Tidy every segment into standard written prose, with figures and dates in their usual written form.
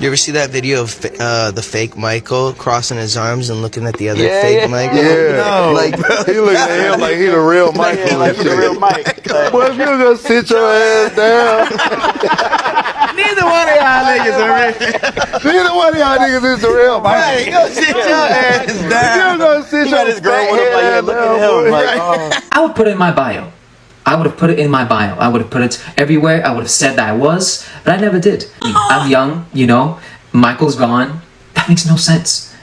You ever see that video of the fake Michael crossing his arms and looking at the other Michael? Yeah, No, like he looking at him like he the real Michael. Yeah, like he the real Mike. Boy, if you gonna sit your ass down, Neither one of y'all niggas are real. neither one of y'all niggas is the real Michael. Hey, go sit your ass You down. gonna sit your This girl fat with him like, yeah, head look down, at him. boy. Like, oh. I would put it in my bio. I would have put it in my bio. I would have put it everywhere. I would have said that I was, but I never did. I'm young, you know. Michael's gone. That makes no sense.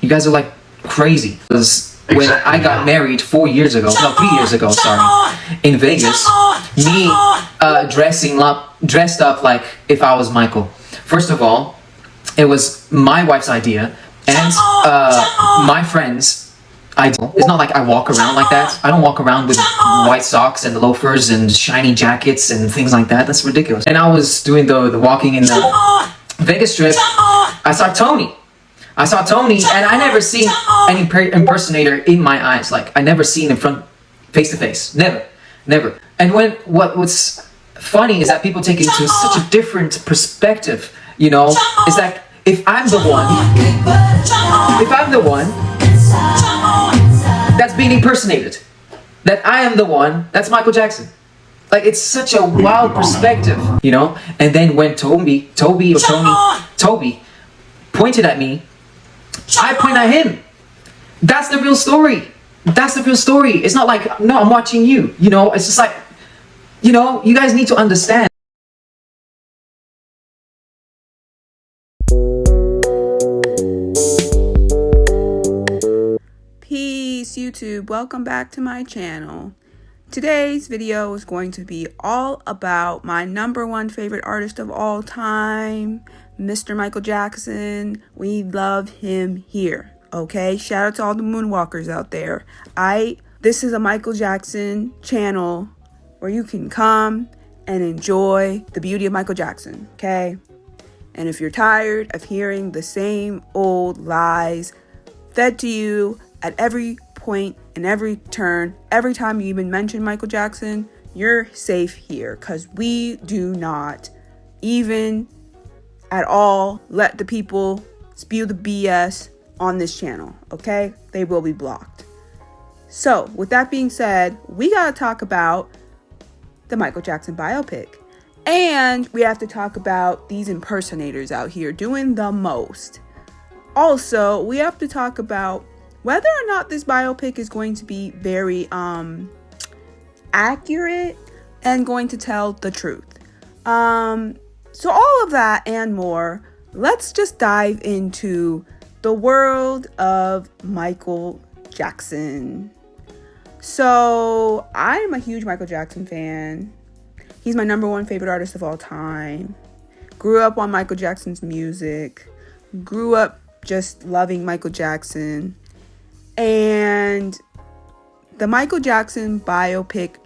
You guys are like crazy. Because when I got married 3 years ago, sorry, in Vegas, me dressed up like if I was Michael. First of all, it was my wife's idea and my friends. It's not like I walk around like that. I don't walk around with white socks and loafers and shiny jackets and things like that. That's ridiculous. And I was doing the walking in the Vegas Strip. I saw Tony, and I never seen any impersonator in my eyes. Like I never seen him face to face. Never. And what's funny is that people take it to such a different perspective. You know, is that if I'm the one that's being impersonated, that I am the one that's Michael Jackson. Like it's such a wild perspective, you know. And then when Toby pointed at me, I point at him. That's the real story. It's not like, no, I'm watching you. You know, it's just like, you know, you guys need to understand. Peace, YouTube. Welcome back to my channel. Today's video is going to be all about my #1 favorite artist of all time, Mr. Michael Jackson. We love him here, okay? Shout out to all the Moonwalkers out there. This is a Michael Jackson channel where you can come and enjoy the beauty of Michael Jackson, okay? And if you're tired of hearing the same old lies fed to you at every point and every turn, every time you even mention Michael Jackson, you're safe here, because we do not even at all let the people spew the BS on this channel, okay? They will be blocked. So with that being said, we gotta talk about the Michael Jackson biopic, and we have to talk about these impersonators out here doing the most. Also, we have to talk about whether or not this biopic is going to be very accurate and going to tell the truth. So all of that and more, let's just dive into the world of Michael Jackson. So I'm a huge Michael Jackson fan. He's my #1 favorite artist of all time. Grew up on Michael Jackson's music. Grew up just loving Michael Jackson. And the Michael Jackson biopic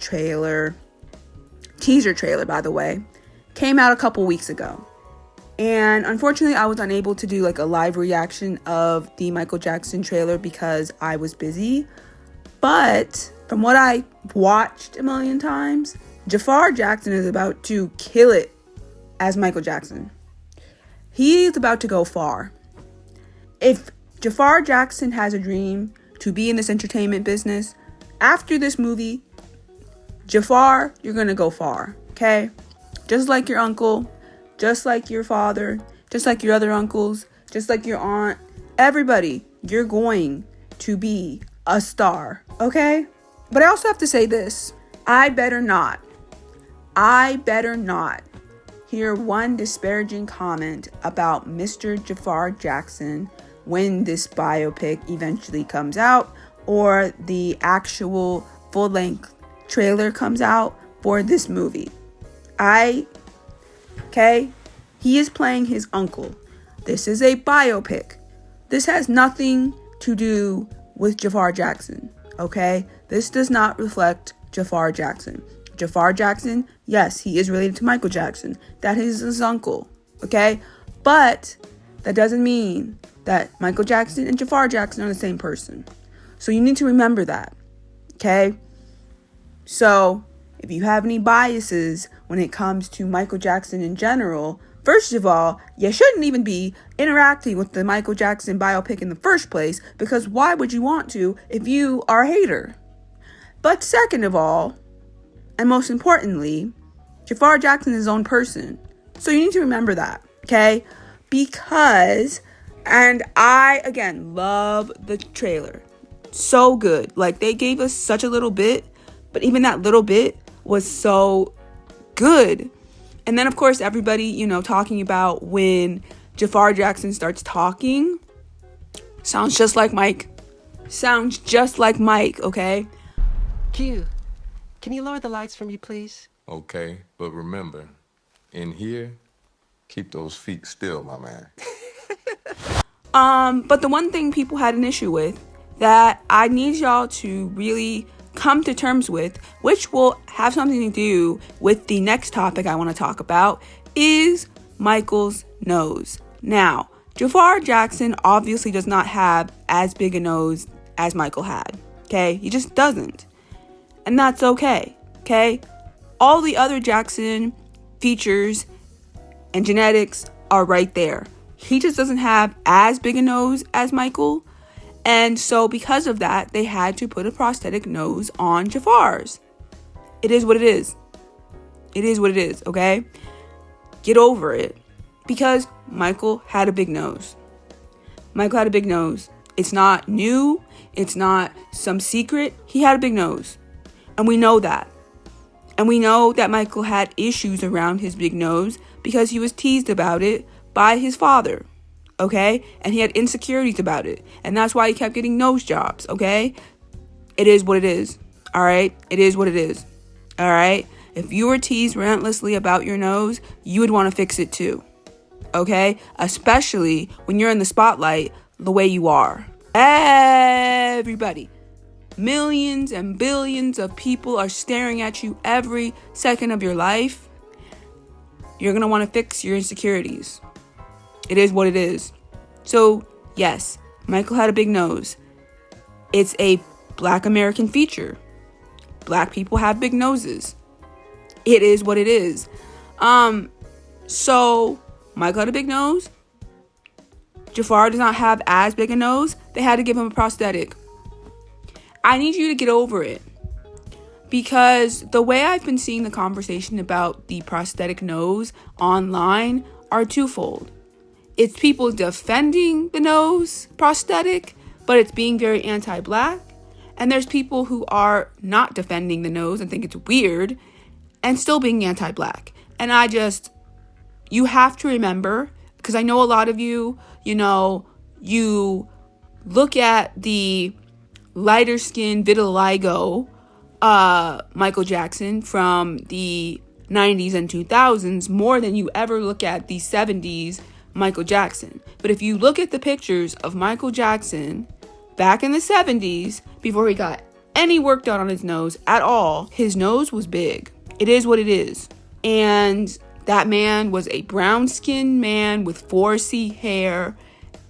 teaser trailer, by the way, came out a couple weeks ago. And unfortunately, I was unable to do like a live reaction of the Michael Jackson trailer because I was busy. But from what I watched a million times, Jafar Jackson is about to kill it as Michael Jackson. He's about to go far. If Jafar Jackson has a dream to be in this entertainment business, after this movie, Jafar, you're gonna go far, okay? Just like your uncle, just like your father, just like your other uncles, just like your aunt, everybody, you're going to be a star, okay? But I also have to say this, I better not hear one disparaging comment about Mr. Jafar Jackson when this biopic eventually comes out, or the actual full-length trailer comes out for this movie. He is playing his uncle. This is a biopic. This has nothing to do with Jafar Jackson, okay? This does not reflect Jafar Jackson. Jafar Jackson, yes, he is related to Michael Jackson. That is his uncle, okay? But that doesn't mean that Michael Jackson and Jafar Jackson are the same person. So you need to remember that, okay? So if you have any biases when it comes to Michael Jackson in general, First of all, you shouldn't even be interacting with the Michael Jackson biopic in the first place, because why would you want to if you are a hater? But second of all, and most importantly, Jafar Jackson is his own person. So you need to remember that, okay? Because, and I, again, love the trailer. So good. Like, they gave us such a little bit, but even that little bit was so good. And then, of course, everybody, you know, talking about when Jafar Jackson starts talking. Sounds just like Mike. Sounds just like Mike, okay? Q, can you lower the lights for me, please? Okay, but remember, in here, keep those feet still, my man. But the one thing people had an issue with that I need y'all to really come to terms with, which will have something to do with the next topic I want to talk about, is Michael's nose. Now, Jafar Jackson obviously does not have as big a nose as Michael had, okay? He just doesn't. And that's okay, okay? All the other Jackson features and genetics are right there. He just doesn't have as big a nose as Michael. And so because of that, they had to put a prosthetic nose on Jafar's. It is what it is. It is what it is, okay? Get over it. Because Michael had a big nose. Michael had a big nose. It's not new. It's not some secret. He had a big nose. And we know that. And we know that Michael had issues around his big nose because he was teased about it by his father. Okay? And he had insecurities about it. And that's why he kept getting nose jobs. Okay? It is what it is. Alright? It is what it is. Alright? If you were teased relentlessly about your nose, you would want to fix it too. Okay? Especially when you're in the spotlight the way you are. Everybody. Millions and billions of people are staring at you every second of your life. You're going to want to fix your insecurities. It is what it is. So, yes, Michael had a big nose. It's a Black American feature. Black people have big noses. It is what it is. So, Michael had a big nose. Jafar does not have as big a nose. They had to give him a prosthetic. I need you to get over it. Because the way I've been seeing the conversation about the prosthetic nose online are twofold. It's people defending the nose prosthetic, but it's being very anti-Black. And there's people who are not defending the nose and think it's weird and still being anti-Black. And you have to remember, because I know a lot of you look at the lighter skinned vitiligo Michael Jackson from the 90s and 2000s more than you ever look at the 70s Michael Jackson. But if you look at the pictures of Michael Jackson back in the 70s, before he got any work done on his nose at all, his nose was big. It is what it is. And that man was a brown-skinned man with 4C hair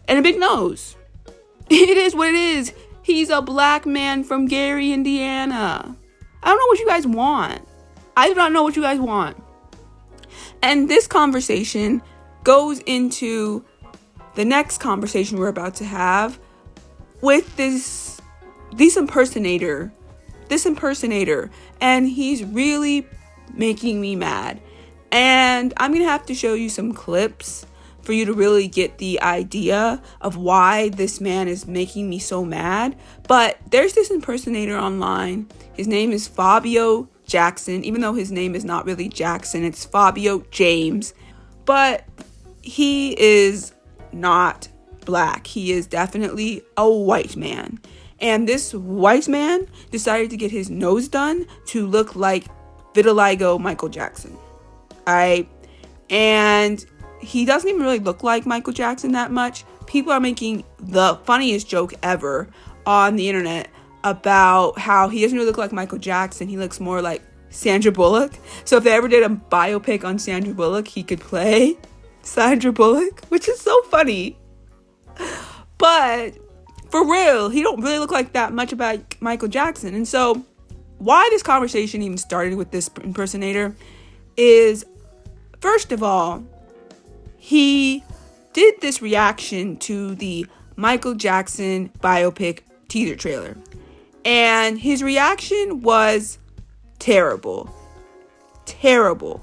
and a big nose. It is what it is. He's a Black man from Gary, Indiana. I don't know what you guys want. I do not know what you guys want. And this conversation goes into the next conversation we're about to have with this impersonator. This impersonator. And he's really making me mad. And I'm going to have to show you some clips for you to really get the idea of why this man is making me so mad. But there's this impersonator online. His name is Fabio Jackson, even though his name is not really Jackson, it's Fabio James. But he is not Black. He is definitely a white man. And this white man decided to get his nose done to look like vitiligo Michael Jackson. Alright? And he doesn't even really look like Michael Jackson that much. People are making the funniest joke ever on the internet about how he doesn't really look like Michael Jackson. He looks more like Sandra Bullock. So if they ever did a biopic on Sandra Bullock, he could play Sandra Bullock, which is so funny. But for real, he don't really look like that much about Michael Jackson. And so why this conversation even started with this impersonator is, first of all, he did this reaction to the Michael Jackson Biopic teaser trailer. And his reaction was terrible. Terrible.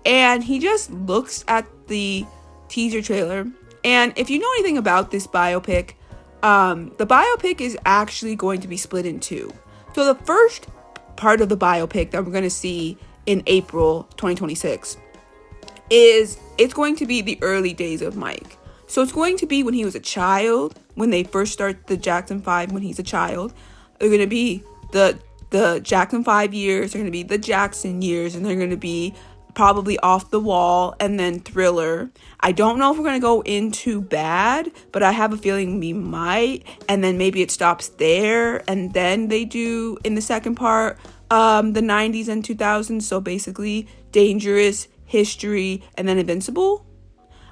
And he just looks at the teaser trailer. And if you know anything about this biopic, the biopic is actually going to be split in two. So the first part of the biopic that we're going to see in April 2026 is it's going to be the early days of Mike. So it's going to be when he was a child, when they first start the Jackson 5 when he's a child. They're going to be the Jackson 5 years, they're going to be the Jackson years, and they're going to be probably Off the Wall and then Thriller. I don't know if we're going to go into Bad, but I have a feeling we might, and then maybe it stops there, and then they do in the second part the 90s and 2000s, so basically Dangerous, History, and then Invincible.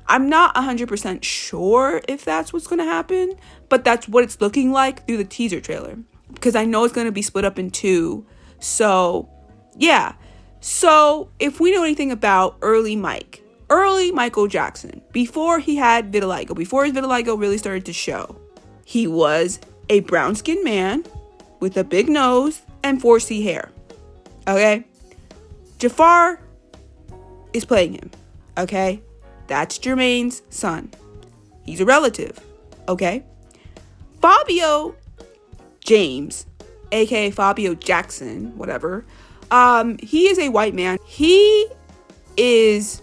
I'm not 100% sure if that's what's going to happen, but that's what it's looking like through the teaser trailer, because I know it's going to be split up in two. So yeah, so if we know anything about early Michael Jackson, before he had vitiligo, before his vitiligo really started to show, he was a brown-skinned man with a big nose and 4C hair. Okay? Jafar is playing him. Okay? That's Jermaine's son. He's a relative. Okay? Fabio James, aka Fabio Jackson, whatever, he is a white man. He is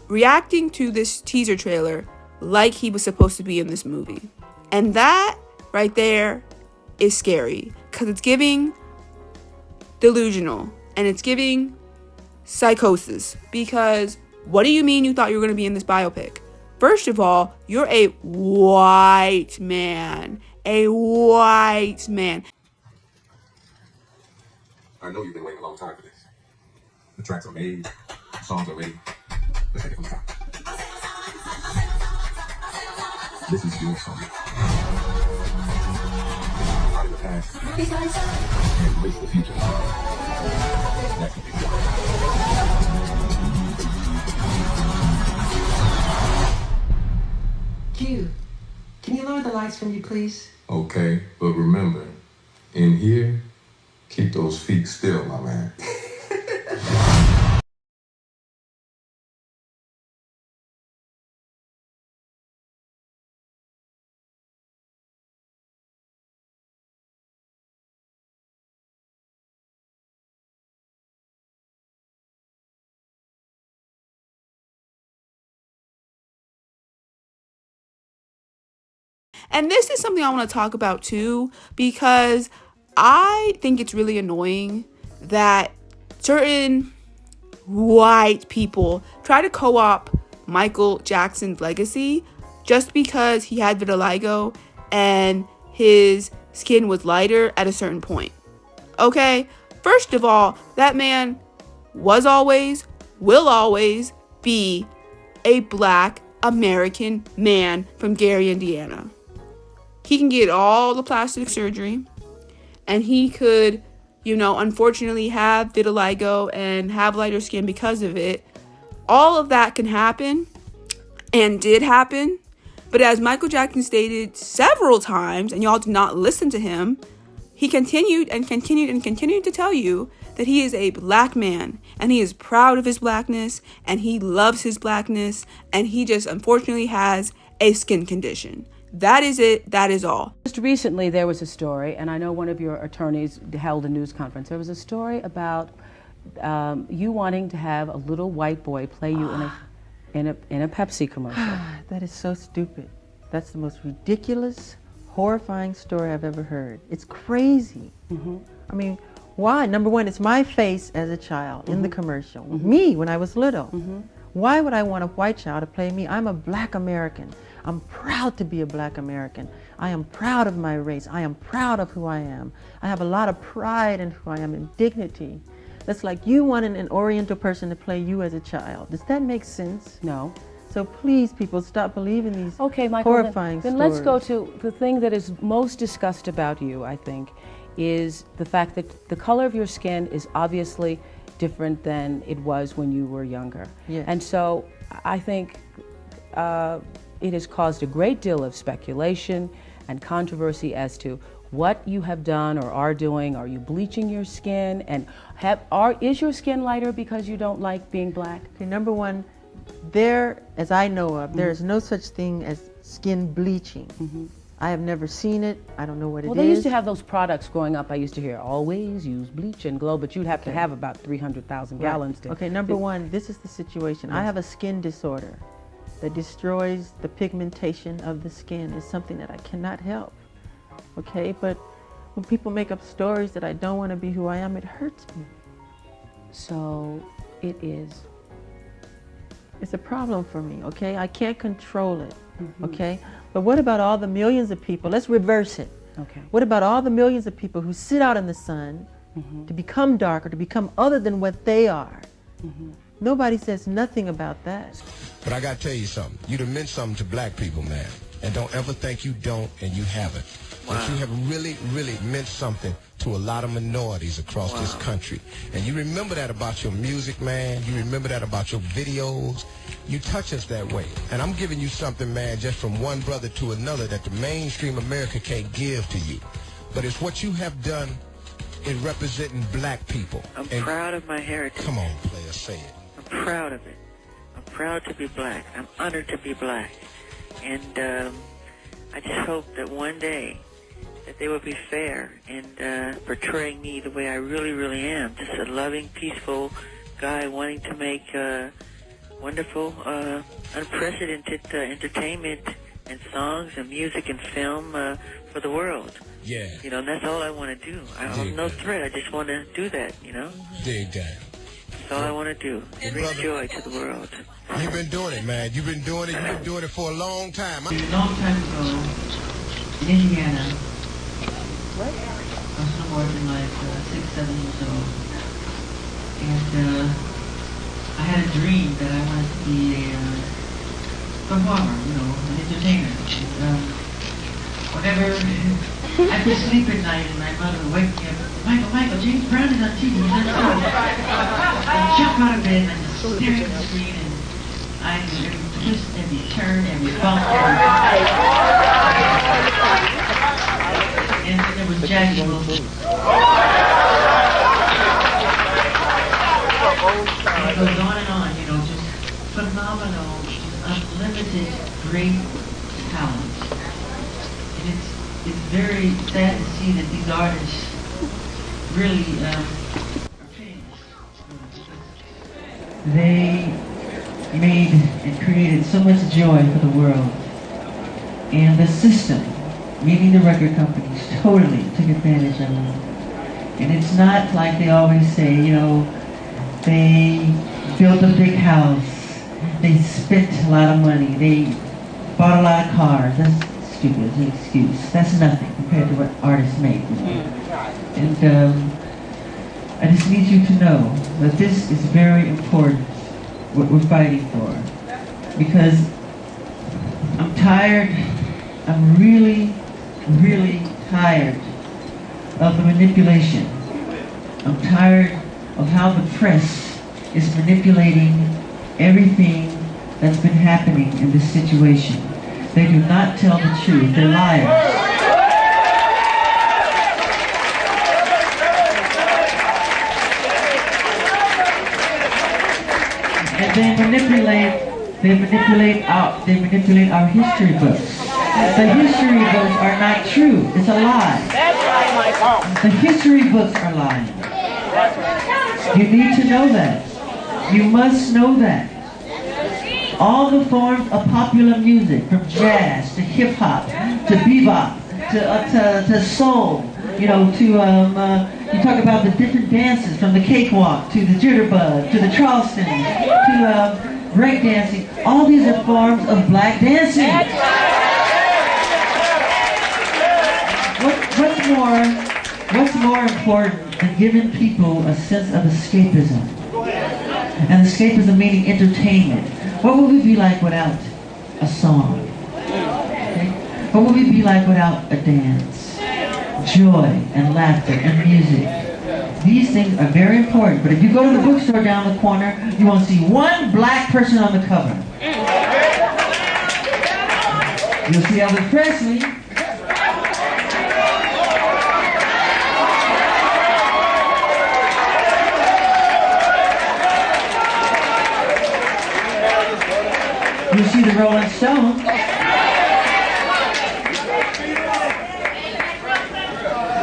reacting to this teaser trailer like he was supposed to be in this movie. And that right there is scary, because it's giving delusional and it's giving psychosis. Because what do you mean you thought you were going to be in this biopic? First of all, you're a white man. A white man. I know you've been waiting a long time for this. The tracks are made, the songs are ready. Let's take it from the top. This is your song. Out of the past and embrace the future. That's the big Q, can you lower the lights for me, please? Okay, but remember, in here, keep those feet still, my man. And this is something I want to talk about too, because I think it's really annoying that certain white people try to co-opt Michael Jackson's legacy just because he had vitiligo and his skin was lighter at a certain point. Okay? First of all, that man was always, will always be a black American man from Gary, Indiana. He can get all the plastic surgery, and he could, unfortunately have vitiligo and have lighter skin because of it. All of that can happen and did happen. But as Michael Jackson stated several times, and y'all did not listen to him, he continued to tell you that he is a black man, and he is proud of his blackness, and he loves his blackness, and he just unfortunately has a skin condition. That is it. That is all. Just recently there was a story, and I know one of your attorneys held a news conference. There was a story about you wanting to have a little white boy play you in a Pepsi commercial. That is so stupid. That's the most ridiculous, horrifying story I've ever heard. It's crazy. I mean, why? Number one, it's my face as a child in the commercial. Me when I was little. Why would I want a white child to play me? I'm a black American. I'm proud to be a black American. I am proud of my race. I am proud of who I am. I have a lot of pride in who I am and dignity. That's like you wanting an Oriental person to play you as a child. Does that make sense? No. So please, people, stop believing these Michael, horrifying then stories. let's go to the thing that is most discussed about you, I think, is the fact that the color of your skin is obviously different than it was when you were younger. Yes. And so I think it has caused a great deal of speculation and controversy as to what you have done or are doing. Are you bleaching your skin? And is your skin lighter because you don't like being black? Okay, number one, as I know of, there is no such thing as skin bleaching. I have never seen it. I don't know what it is. Well, they used to have those products growing up. I used to hear, always use bleach and glow, but you'd have to have about 300,000 gallons to... Okay, number one, this is the situation. I have a skin disorder that destroys the pigmentation of the skin. It's something that I cannot help. Okay, but when people make up stories that I don't want to be who I am, it hurts me. So it is. It's a problem for me, okay? I can't control it, okay? But what about all the millions of people? Let's reverse it. Okay. What about all the millions of people who sit out in the sun to become darker, to become other than what they are? Nobody says nothing about that. But I gotta tell you something. You done meant something to black people, man. And don't ever think you don't and you haven't. But you have really, really meant something to a lot of minorities across this country. And you remember that about your music, man. You remember that about your videos. You touch us that way. And I'm giving you something, man, just from one brother to another that the mainstream America can't give to you. But it's what you have done in representing black people. I'm proud of my heritage. Come on, player, say it. I'm proud of it. I'm proud to be black. I'm honored to be black. And I just hope that one day that they will be fair in portraying me the way I really, really am. Just a loving, peaceful guy wanting to make wonderful, unprecedented entertainment and songs and music and film for the world. Yeah. You know, and that's all I want to do. I'm no threat. I just want to do that, you know? Dig that. That's all I want to do. Bring joy to the world. You've been doing it, man. You've been doing it. You've been doing it for a long time. A long time ago, in Indiana, I was snowboarding like 6, 7 years old. And I had a dream that I wanted to be a performer, you know, an entertainer. And, whenever I could sleep at night and my mother would wake me up, Michael, James Brown is on TV. Let's go. I'd jump out of bed and I'd stare at the screen and I'd twist and be turned and be bumped and then there was Jackie Wilson. It goes on and on, you know, just phenomenal, unlimited, great talent. And it's very sad to see that these artists really are famous. They made and created so much joy for the world. And the system, meaning the record companies, totally took advantage of them. And it's not like they always say, you know, they built a big house, they spent a lot of money, they bought a lot of cars. That's stupid, it's an excuse. That's nothing compared to what artists make. And I just need you to know that this is very important, what we're fighting for. Because I'm tired, I'm really, really tired of the manipulation. I'm tired of how the press is manipulating everything that's been happening in this situation. They do not tell the truth, they're liars. And they manipulate our history books. The history books are not true. It's a lie. That's right, Michael. The history books are lying. You need to know that. You must know that. All the forms of popular music, from jazz to hip hop to bebop to soul, you know, to you talk about the different dances, from the cakewalk to the jitterbug to the Charleston to break dancing. All these are forms of black dancing. What's more important than giving people a sense of escapism? And escapism meaning entertainment. What would we be like without a song? Okay? What would we be like without a dance? Joy and laughter and music. These things are very important, but if you go to the bookstore down the corner, you won't see one black person on the cover. You'll see Elvis Presley. You'll see the Rolling Stones.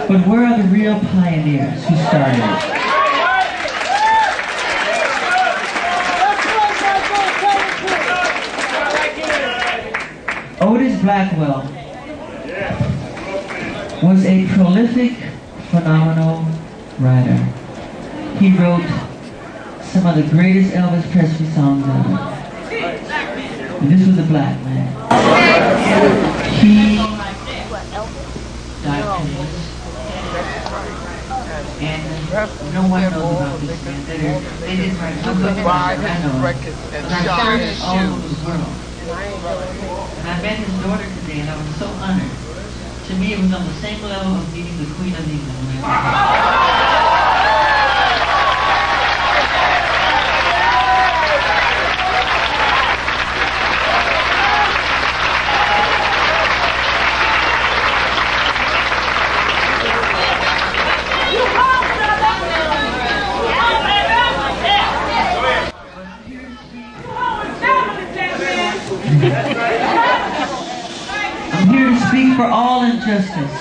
But where are the real pioneers who started it? Otis Blackwell was a prolific, phenomenal writer. He wrote some of the greatest Elvis Presley songs ever. And this was a black man. He died penniless. And no one knows about this man. They didn't write one book about it. I know. But I searched all over the world. And I met his daughter today, and I was so honored. To me, it was on the same level of meeting the Queen of England. I'm here to speak for all injustice.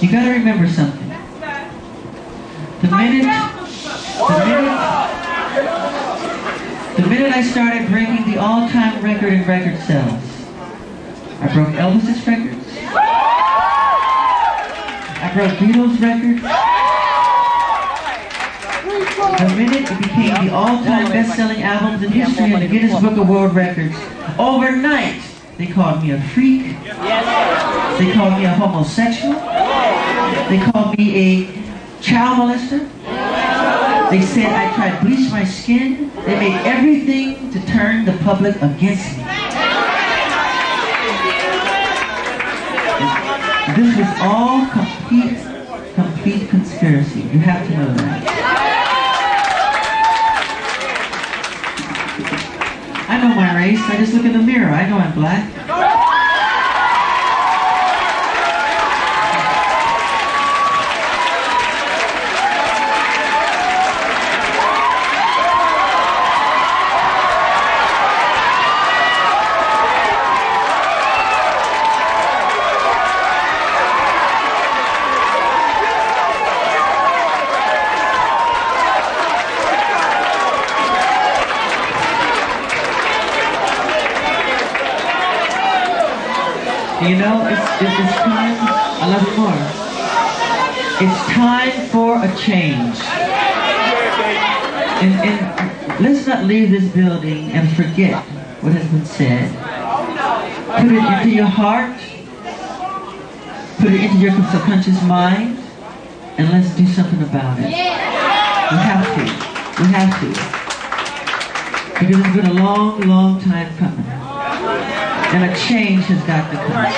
You gotta remember something. The minute I started breaking the all-time record in record sales, I broke Elvis's records. I broke Beatles' records. The minute it became the all-time best-selling albums in history in the Guinness Book of World Records, overnight they called me a freak. They called me a homosexual. They called me a child molester. They said I tried to bleach my skin. They made everything to turn the public against me. This was all complete conspiracy. You have to know that. I know my race. I just look in the mirror. I know I'm black. You know, it's time, I love you more. It's time for a change. And let's not leave this building and forget what has been said. Put it into your heart, put it into your subconscious mind, and let's do something about it. We have to. We have to. Because it's been a long, long time coming. And a change has got to come.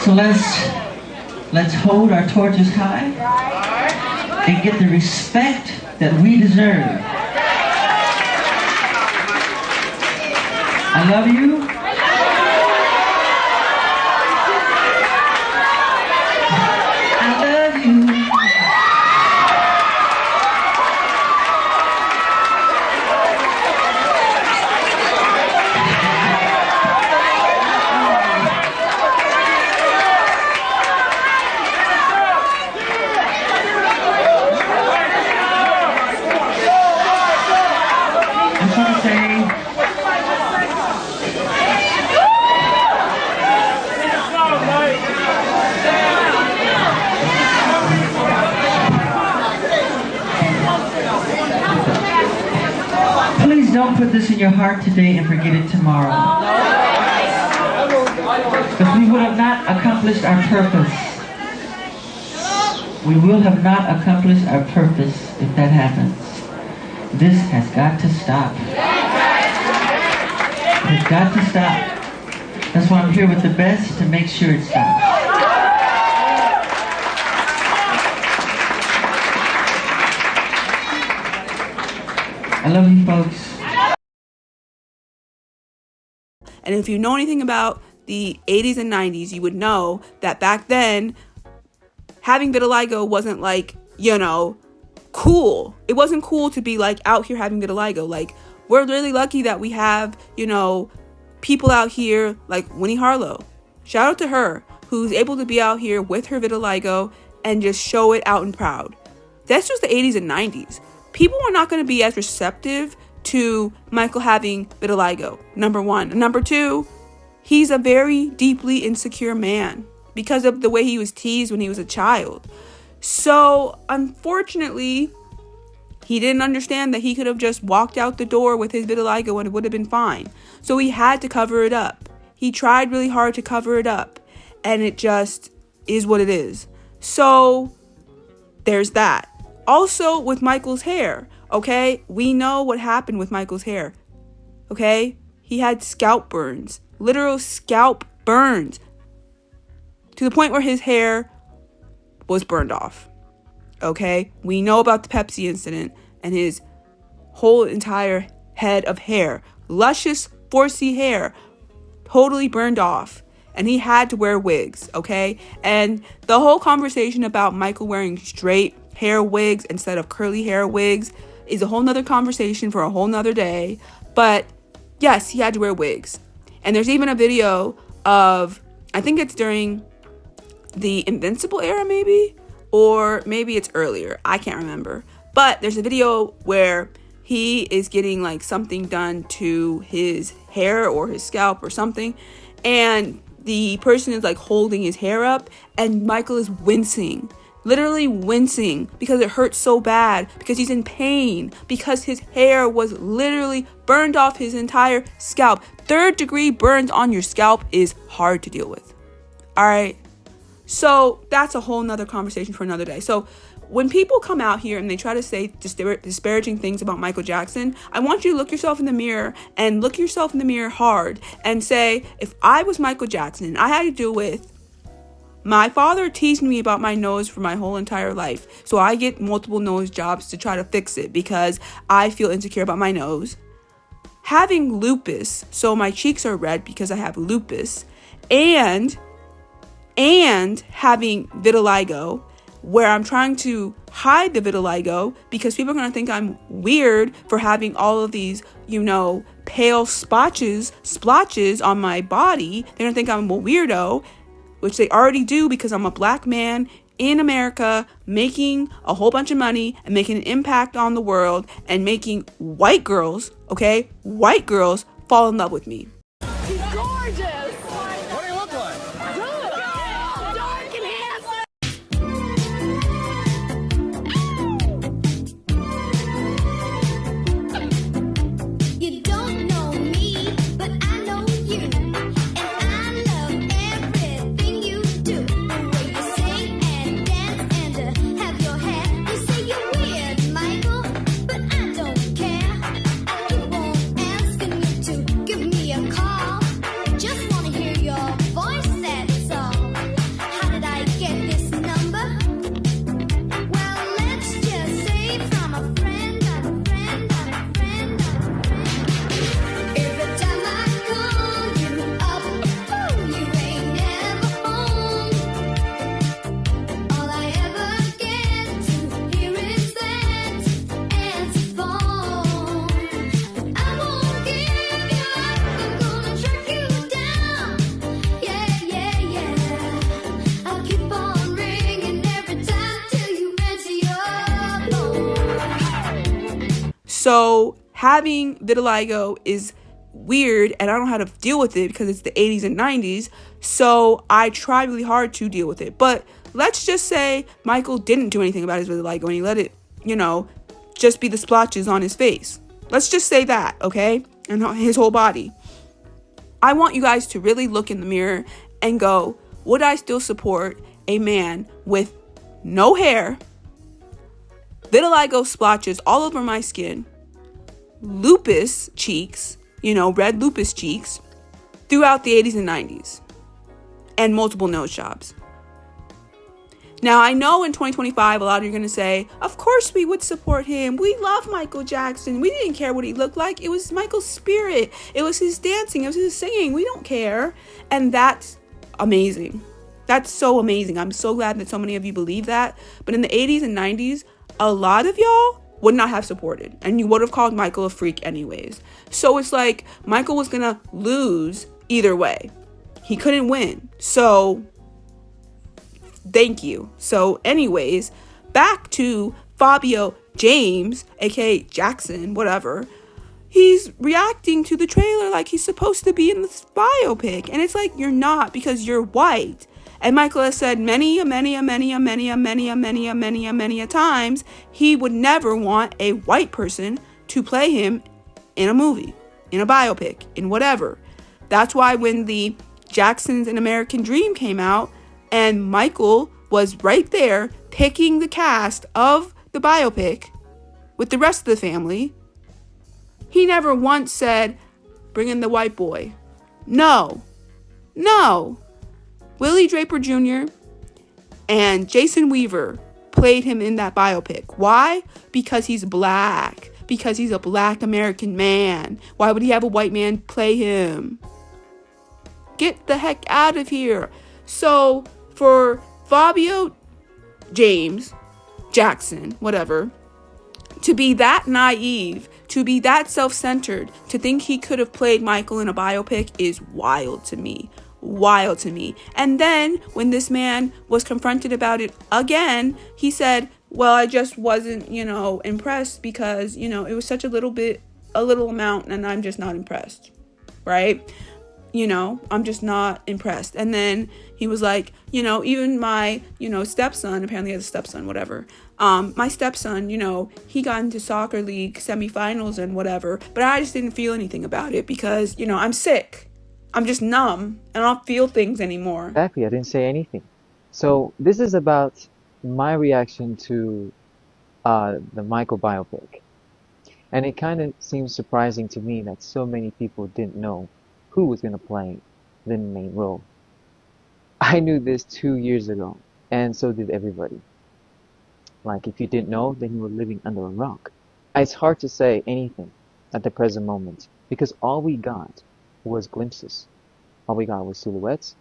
So let's hold our torches high and get the respect that we deserve. I love you. I love you. Please don't put this in your heart today and forget it tomorrow. Because we would have not accomplished our purpose. We will have not accomplished our purpose if that happens. This has got to stop. It's got to stop. That's why I'm here with the best, to make sure it stops. I love you folks. And if you know anything about the 80s and 90s, you would know that back then, having vitiligo wasn't like, cool. It wasn't cool to be like out here having vitiligo. Like, we're really lucky that we have, people out here like Winnie Harlow. Shout out to her, who's able to be out here with her vitiligo and just show it out and proud. That's just the 80s and 90s. People were not going to be as receptive to Michael having vitiligo, number one. Number two, he's a very deeply insecure man because of the way he was teased when he was a child. So, unfortunately, he didn't understand that he could have just walked out the door with his vitiligo and it would have been fine. So he had to cover it up. He tried really hard to cover it up, and it just is what it is. So, there's that. Also, with Michael's hair, okay? We know what happened with Michael's hair, okay? He had scalp burns, literal scalp burns, to the point where his hair was burned off, okay? We know about the Pepsi incident and his whole entire head of hair, luscious, 4C hair, totally burned off. And he had to wear wigs, okay? And the whole conversation about Michael wearing straight hair wigs instead of curly hair wigs is a whole nother conversation for a whole nother day. But yes, he had to wear wigs. And there's even a video of, I think it's during the Invincible era maybe, or maybe it's earlier, I can't remember. But there's a video where he is getting like something done to his hair or his scalp or something, and the person is like holding his hair up, and Michael is wincing, literally wincing, because it hurts so bad, because he's in pain, because his hair was literally burned off his entire scalp. 3rd-degree burns on your scalp is hard to deal with. All right. So that's a whole nother conversation for another day. So when people come out here and they try to say disparaging things about Michael Jackson, I want you to look yourself in the mirror and look yourself in the mirror hard and say, if I was Michael Jackson and I had to deal with my father teased me about my nose for my whole entire life, so I get multiple nose jobs to try to fix it because I feel insecure about my nose, having lupus, so my cheeks are red because I have lupus, and having vitiligo, where I'm trying to hide the vitiligo because people are going to think I'm weird for having all of these, pale splotches on my body. They're going to think I'm a weirdo, which they already do because I'm a black man in America making a whole bunch of money and making an impact on the world and making white girls fall in love with me. He's gorgeous! What do you look like? Good! Dark and handsome! You don't know me, but I know you. And I love everything you do. The way you sing and dance and have your hair. You say you're weird, Michael, but I don't care. I keep on asking you to give me a call. Just wanna hear your voice, that's all. How did I get this number? Well, let's just say from a friend, I'm a friend, I'm a friend, I'm a friend. Every time I call you up, you ain't never home. All I ever get to hear is that answer phone. But I won't give you up, I'm gonna track you down. Yeah. I'll keep on ringing every time till you answer your phone. So having vitiligo is weird, and I don't know how to deal with it because it's the 80s and 90s. So I try really hard to deal with it. But let's just say Michael didn't do anything about his vitiligo and he let it, just be the splotches on his face. Let's just say that, okay? And his whole body. I want you guys to really look in the mirror and go, would I still support a man with no hair, vitiligo splotches all over my skin, lupus cheeks, red lupus cheeks, throughout the 80s and 90s, and multiple nose jobs? Now, I know in 2025, a lot of you are going to say, of course we would support him. We love Michael Jackson. We didn't care what he looked like. It was Michael's spirit. It was his dancing. It was his singing. We don't care. And that's amazing. That's so amazing. I'm so glad that so many of you believe that. But in the 80s and 90s, a lot of y'all would not have supported. And you would have called Michael a freak anyways. So it's like Michael was going to lose either way. He couldn't win. So thank you. So anyways, back to Fabio James, aka Jackson, whatever. He's reacting to the trailer like he's supposed to be in this biopic. And it's like, you're not, because you're white. And Michael has said many a times he would never want a white person to play him in a movie, in a biopic, in whatever. That's why when the Jacksons An American Dream came out and Michael was right there picking the cast of the biopic with the rest of the family, he never once said, bring in the white boy. No. Willie Draper Jr. and Jason Weaver played him in that biopic. Why? Because he's black. Because he's a black American man. Why would he have a white man play him? Get the heck out of here. So for Fabio James Jackson, whatever, to be that naive, to be that self-centered, to think he could have played Michael in a biopic is wild to me. Wild to me. And then when this man was confronted about it again, he said, well, I just wasn't, impressed because, it was such a little amount and I'm just not impressed. Right? I'm just not impressed. And then he was like, even my, stepson, apparently he has a stepson, whatever. My stepson, he got into soccer league semifinals and whatever, but I just didn't feel anything about it because, I'm sick. I'm just numb and I don't feel things anymore. Exactly. I didn't say anything. So this is about my reaction to the Michael biopic. And it kind of seems surprising to me that so many people didn't know who was going to play the main role. I knew this 2 years ago, and so did everybody. Like, if you didn't know, then you were living under a rock. It's hard to say anything at the present moment, because all we got was glimpses. All we got was silhouettes.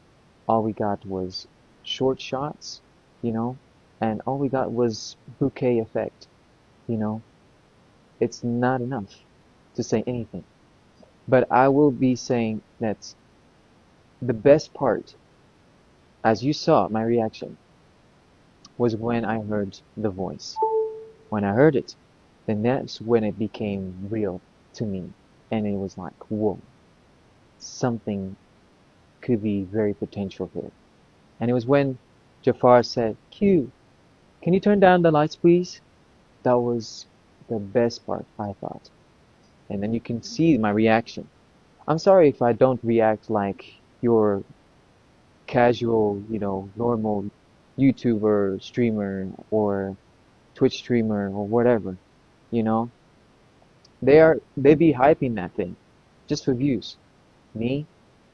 All we got was short shots, and all we got was bouquet effect, It's not enough to say anything. But I will be saying that the best part, as you saw my reaction, was when I heard the voice. When I heard it, then that's when it became real to me. And it was like, whoa, something could be very potential here. And it was when Jafar said, Q, can you turn down the lights, please? That was the best part, I thought. And then you can see my reaction. I'm sorry if I don't react like your casual, normal YouTuber, streamer, or Twitch streamer, or whatever, They be hyping that thing, just for views. Me,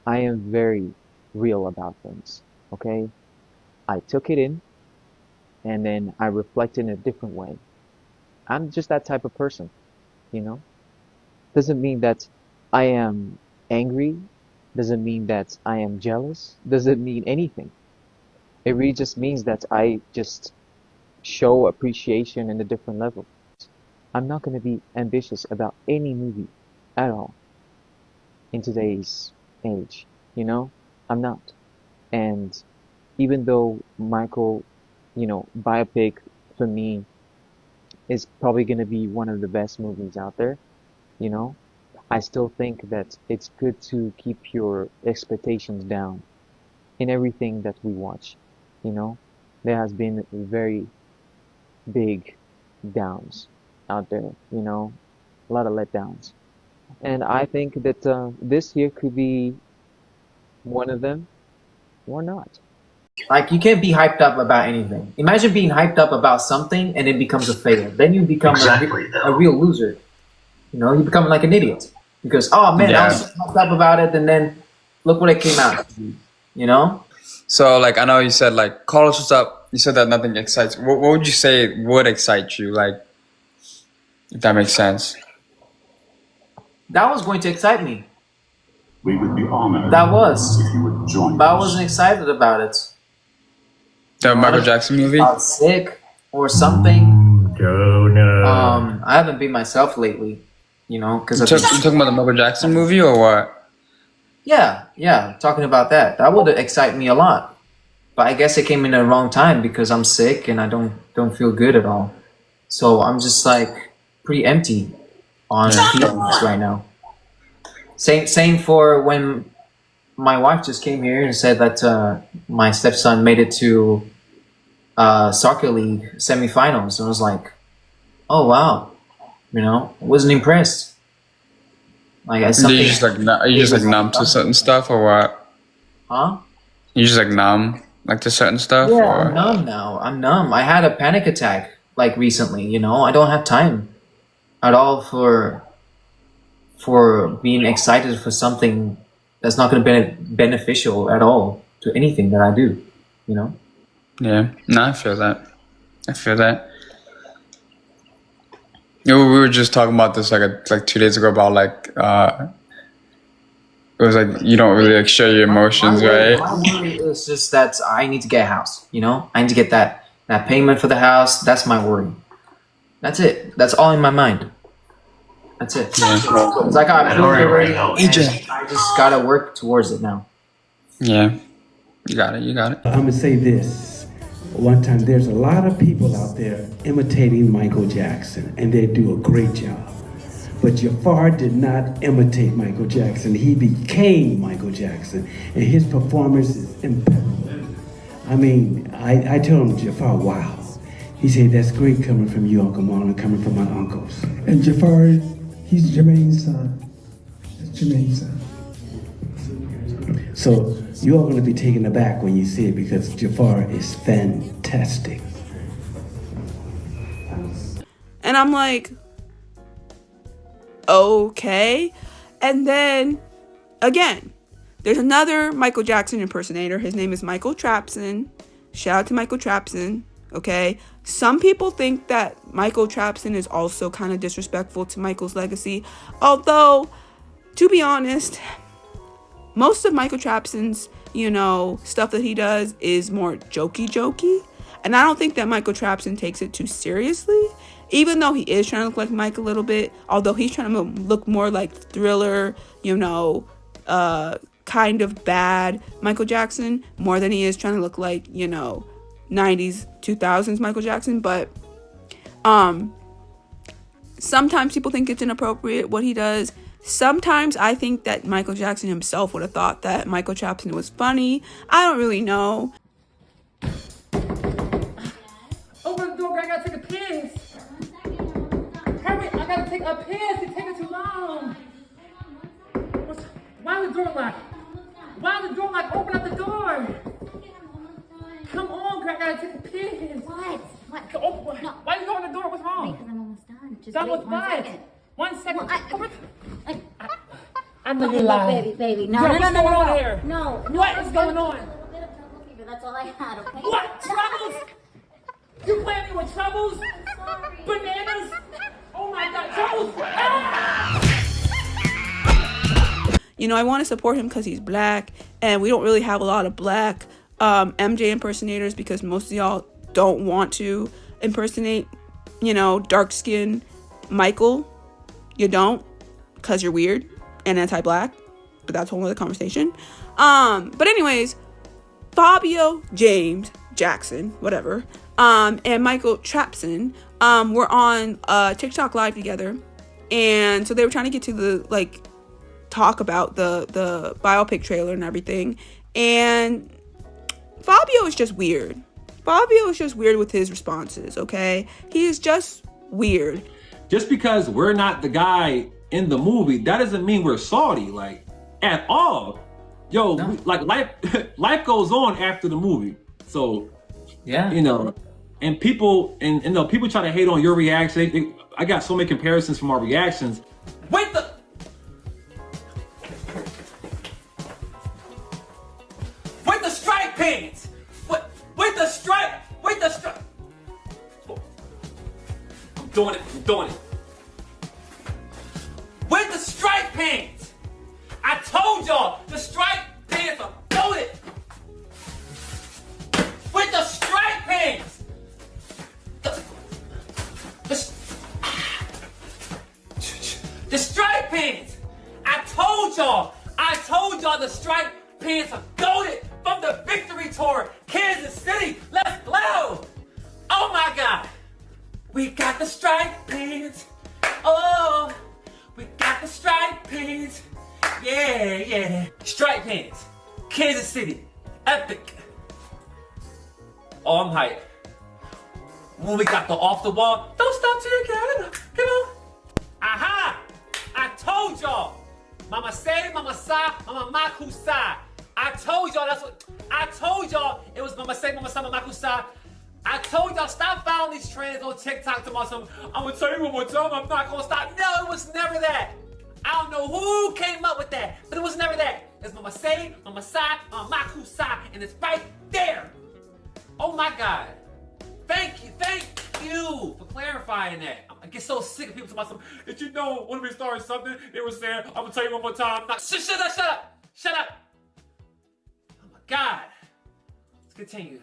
I am very real about things, okay? I took it in, and then I reflect in a different way. I'm just that type of person, Doesn't mean that I am angry, doesn't mean that I am jealous, doesn't mean anything. It really just means that I just show appreciation in a different level. I'm not going to be ambitious about any movie at all in today's age, I'm not. And even though Michael, biopic for me is probably going to be one of the best movies out there, I still think that it's good to keep your expectations down in everything that we watch. There has been very big downs out there, a lot of letdowns. And I think that this year could be one of them, or not. Like, you can't be hyped up about anything. Imagine being hyped up about something and it becomes a failure. Then you become a real loser. You become like an idiot. Because, oh man, I was so hyped up about it, and then look what it came out. So, like, I know you said, like, call us what's up, you said that nothing excites. What would you say would excite you? Like, if that makes sense. That was going to excite me. We would be honored. That was. If you would join But I us. wasn't excited about it. The Michael Jackson movie? I was sick or something. Oh no. I haven't been myself lately, you know, because You talking about the Michael Jackson movie or what? Yeah, talking about that. That would excite me a lot. But I guess it came in the wrong time because I'm sick and I don't feel good at all. So I'm just like pretty empty on feelings right now. Same for when my wife just came here and said that my stepson made it to soccer league semifinals. And I was like, oh wow, you know, I wasn't impressed. Like I Are you just like numb to certain stuff or what? Huh? You just like numb like to certain stuff? Yeah, or? I'm numb now. I'm numb. I had a panic attack like recently, you know. I don't have time at all for being excited for something that's not going to be beneficial at all to anything that I do, you know. Yeah, no, I feel that. You know, we were just talking about this like 2 days ago about like it was like you don't really like share your emotions, right? My worry is just that I need to get a house, you know. I need to get that payment for the house. That's my worry. That's it. That's all in my mind. That's it. Yeah. It's like I approved already. I just gotta work towards it now. Yeah, you got it. I'm gonna say this. One time, there's a lot of people out there imitating Michael Jackson, and they do a great job. But Jafar did not imitate Michael Jackson. He became Michael Jackson, and his performance is impeccable. I mean, I told him, Jafar, wow. He said, that's great coming from you, Uncle Marlon, coming from my uncles. And Jafar, he's Jermaine's son. That's Jermaine's son. So you're all going to be taken aback when you see it because Jafar is fantastic. And I'm like, okay. And then, again, there's another Michael Jackson impersonator. His name is Michael Trapson. Shout out to Michael Trapson, okay? Some people think that Michael Trapson is also kind of disrespectful to Michael's legacy. Although, to be honest, most of Michael Trapson's, you know, stuff that he does is more jokey. And I don't think that Michael Trapson takes it too seriously. Even though he is trying to look like Mike a little bit. Although he's trying to look more like Thriller, you know, kind of bad Michael Jackson. More than he is trying to look like, you know, 90s, 2000s Michael Jackson. But sometimes people think it's inappropriate what he does. Sometimes I think that Michael Jackson himself would have thought that Michael Jackson was funny. I don't really know. Open the door, I gotta take a piss. Hurry, I gotta take a piss. It's taking too long. Why is the door locked? Open up the door. Come on, Greg, I gotta take a piss. What? No. Why are you going to the door? What's wrong? Because I'm almost done. Just Done wait with 1 what? second. 1 second. Well, I know you're look, lying. baby. No, Girl, no, what's no, going no, on no. here? No. What is going on? A little bit of trouble fever. That's all I had, okay? What? Troubles? You playing me with troubles? Bananas? Oh my God, troubles! Ah! You know, I want to support him because he's black. And we don't really have a lot of black MJ impersonators because most of y'all don't want to impersonate, you know, dark-skinned Michael. You don't because you're weird and anti-black. But that's a whole other conversation. But anyways, Fabio Jackson, whatever, and Michael Trapson were on TikTok live together. And so they were trying to get to the, like, talk about the biopic trailer and everything. And Fabio is just weird. Fabio is just weird with his responses, okay? He is just weird. Just because we're not the guy in the movie, that doesn't mean we're salty, like, at all. Yo, no. Like, life goes on after the movie. So, yeah, you know, and people, and you know, people try to hate on your reaction. I got so many comparisons from our reactions. Wait the stripe pants! Wait the stripe! Wait pants. I told y'all the striped pants are loaded. With the striped pants. The striped pants. I told y'all the striped pants are goated from the victory tour, Kansas City. Let's go. Oh my God. We got the striped pants. Oh, we got the striped pants. Yeah. Striped pants. Kansas City. Epic. Oh, I'm hyped. When we got the off the wall, don't stop till you get it. Come on. Aha! I told y'all. Mama say, mama sa, mama maku sa. I told y'all it was mama say, mama sa, mama maku sa. I told y'all stop following these trends on TikTok to myself. I'm gonna tell you one more time, I'm not gonna stop. No, it was never that. I don't know who came up with that, but it was never that. It's mama say, mama sa, mama maku sa, and it's right there. Oh my God. Thank you for clarifying that. I get so sick of people talking about something. Did you know when we started something, they were saying, I'm gonna tell you one more time. Shut up. Oh my God. Let's continue.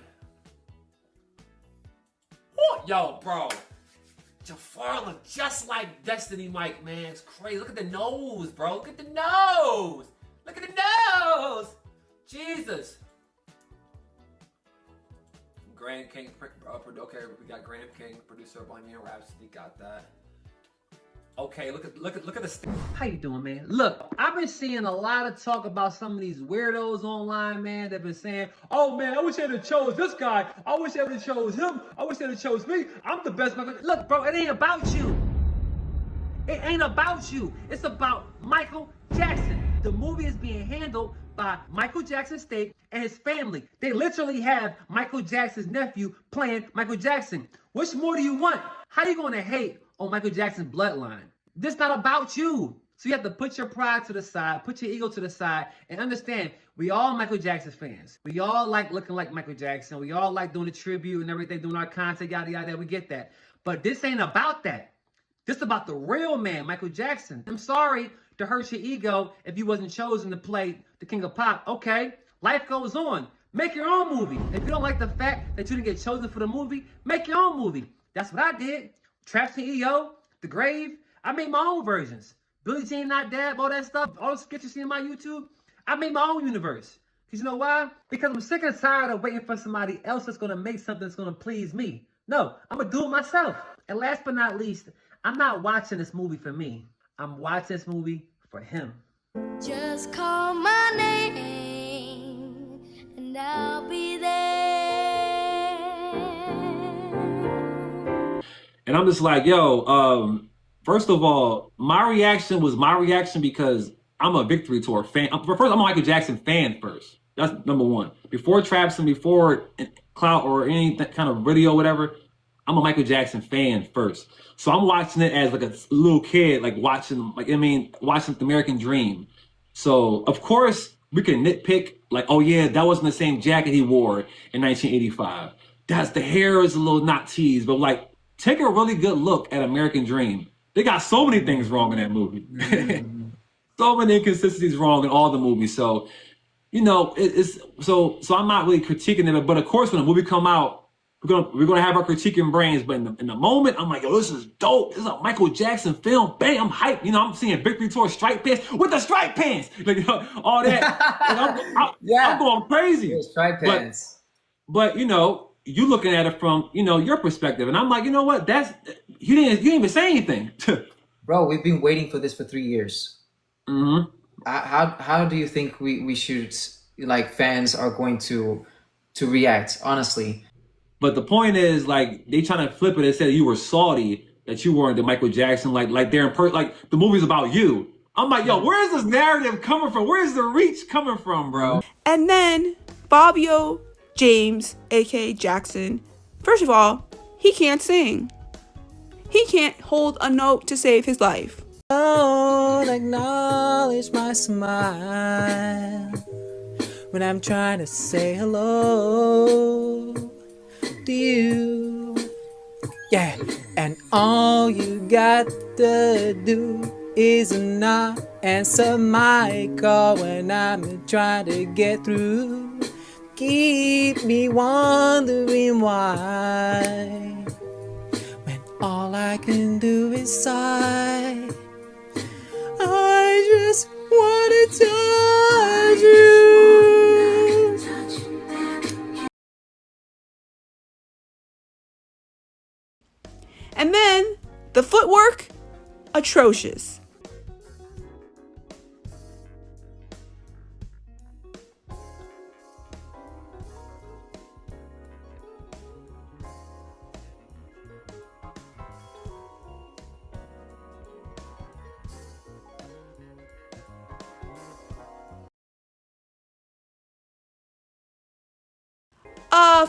Woo, yo, bro. Jafar look just like Destiny Mike, man. It's crazy. Look at the nose, bro. Look at the nose. Jesus. Grand King, okay, we got Grand King, producer, Bohemian Rhapsody, got that. Okay, look at the. How you doing, man? Look, I've been seeing a lot of talk about some of these weirdos online, man. They've been saying, "Oh man, I wish I had chose this guy. I wish I had chose him. I wish I had chose me. I'm the best." Look, bro, it ain't about you. It ain't about you. It's about Michael Jackson. The movie is being handled by Michael Jackson's state and his family. They literally have Michael Jackson's nephew playing Michael Jackson. Which more do you want? How are you going to hate on Michael Jackson's bloodline? This not about you. So you have to put your pride to the side, put your ego to the side, and understand we all Michael Jackson fans. We all like looking like Michael Jackson. We all like doing the tribute and everything, doing our content, yada, yada. We get that. But this ain't about that. This is about the real man, Michael Jackson. I'm sorry to hurt your ego if you wasn't chosen to play the King of Pop. Okay, life goes on. Make your own movie. If you don't like the fact that you didn't get chosen for the movie, make your own movie. That's what I did. Trap CEO, The Grave. I made my own versions. Billie Jean Not Dead, all that stuff, all the sketches you see on my YouTube. I made my own universe. Because you know why? Because I'm sick and tired of waiting for somebody else that's going to make something that's going to please me. No, I'm going to do it myself. And last but not least, I'm not watching this movie for me. I'm watching this movie for him. Just call my name and I'll be there. And I'm just like, yo, first of all, my reaction was my reaction because I'm a Victory Tour fan. First, I'm a Michael Jackson fan first. That's number one. Before Traps and before Clout or any kind of video, whatever, I'm a Michael Jackson fan first. So I'm watching it as like a little kid, like watching, watching The American Dream. So of course we can nitpick, like, oh yeah, that wasn't the same jacket he wore in 1985. The hair is a little not teased, but like, take a really good look at American Dream. They got so many things wrong in that movie. So many inconsistencies wrong in all the movies. So, you know, so I'm not really critiquing it, but of course when the movie come out, we're gonna have our critiquing brains, but in the moment, I'm like, yo, this is dope. This is a Michael Jackson film. Bam, I'm hyped. You know, I'm seeing Victory Tour stripe pants with the stripe pants, like, you know, all that. I'm going crazy. Stripe pants. But you know, you looking at it from, you know, your perspective, and I'm like, you know what? You didn't even say anything. Bro, we've been waiting for this for 3 years. Mm-hmm. How do you think we should, like, fans are going to react, honestly? But the point is, like, they trying to flip it and say you were salty that you weren't the Michael Jackson, like they're like the movie's about you. I'm like, yo, where is this narrative coming from? Where is the reach coming from, bro? And then Fabio James, aka Jackson, first of all, he can't sing. He can't hold a note to save his life. Don't acknowledge my smile when I'm trying to say hello to you. Yeah, and all you got to do is not answer my call when I'm trying to get through. Keep me wondering why, when all I can do is sigh. I just wanna touch you. And then the footwork, atrocious.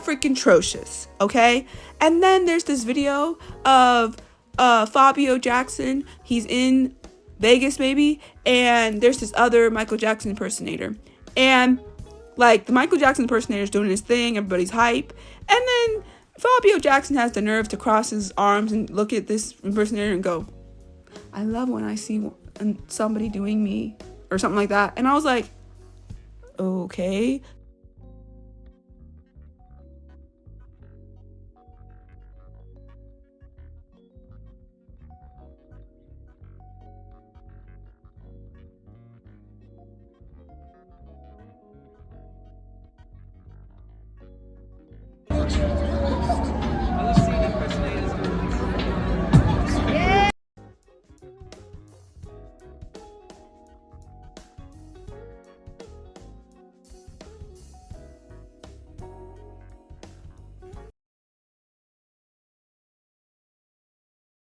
Freaking atrocious, okay? And then there's this video of Fabio Jackson. He's in Vegas, maybe, and there's this other Michael Jackson impersonator. And, like, the Michael Jackson impersonator is doing his thing, everybody's hype, and then Fabio Jackson has the nerve to cross his arms and look at this impersonator and go, I love when I see somebody doing me, or something like that. And I was like, okay.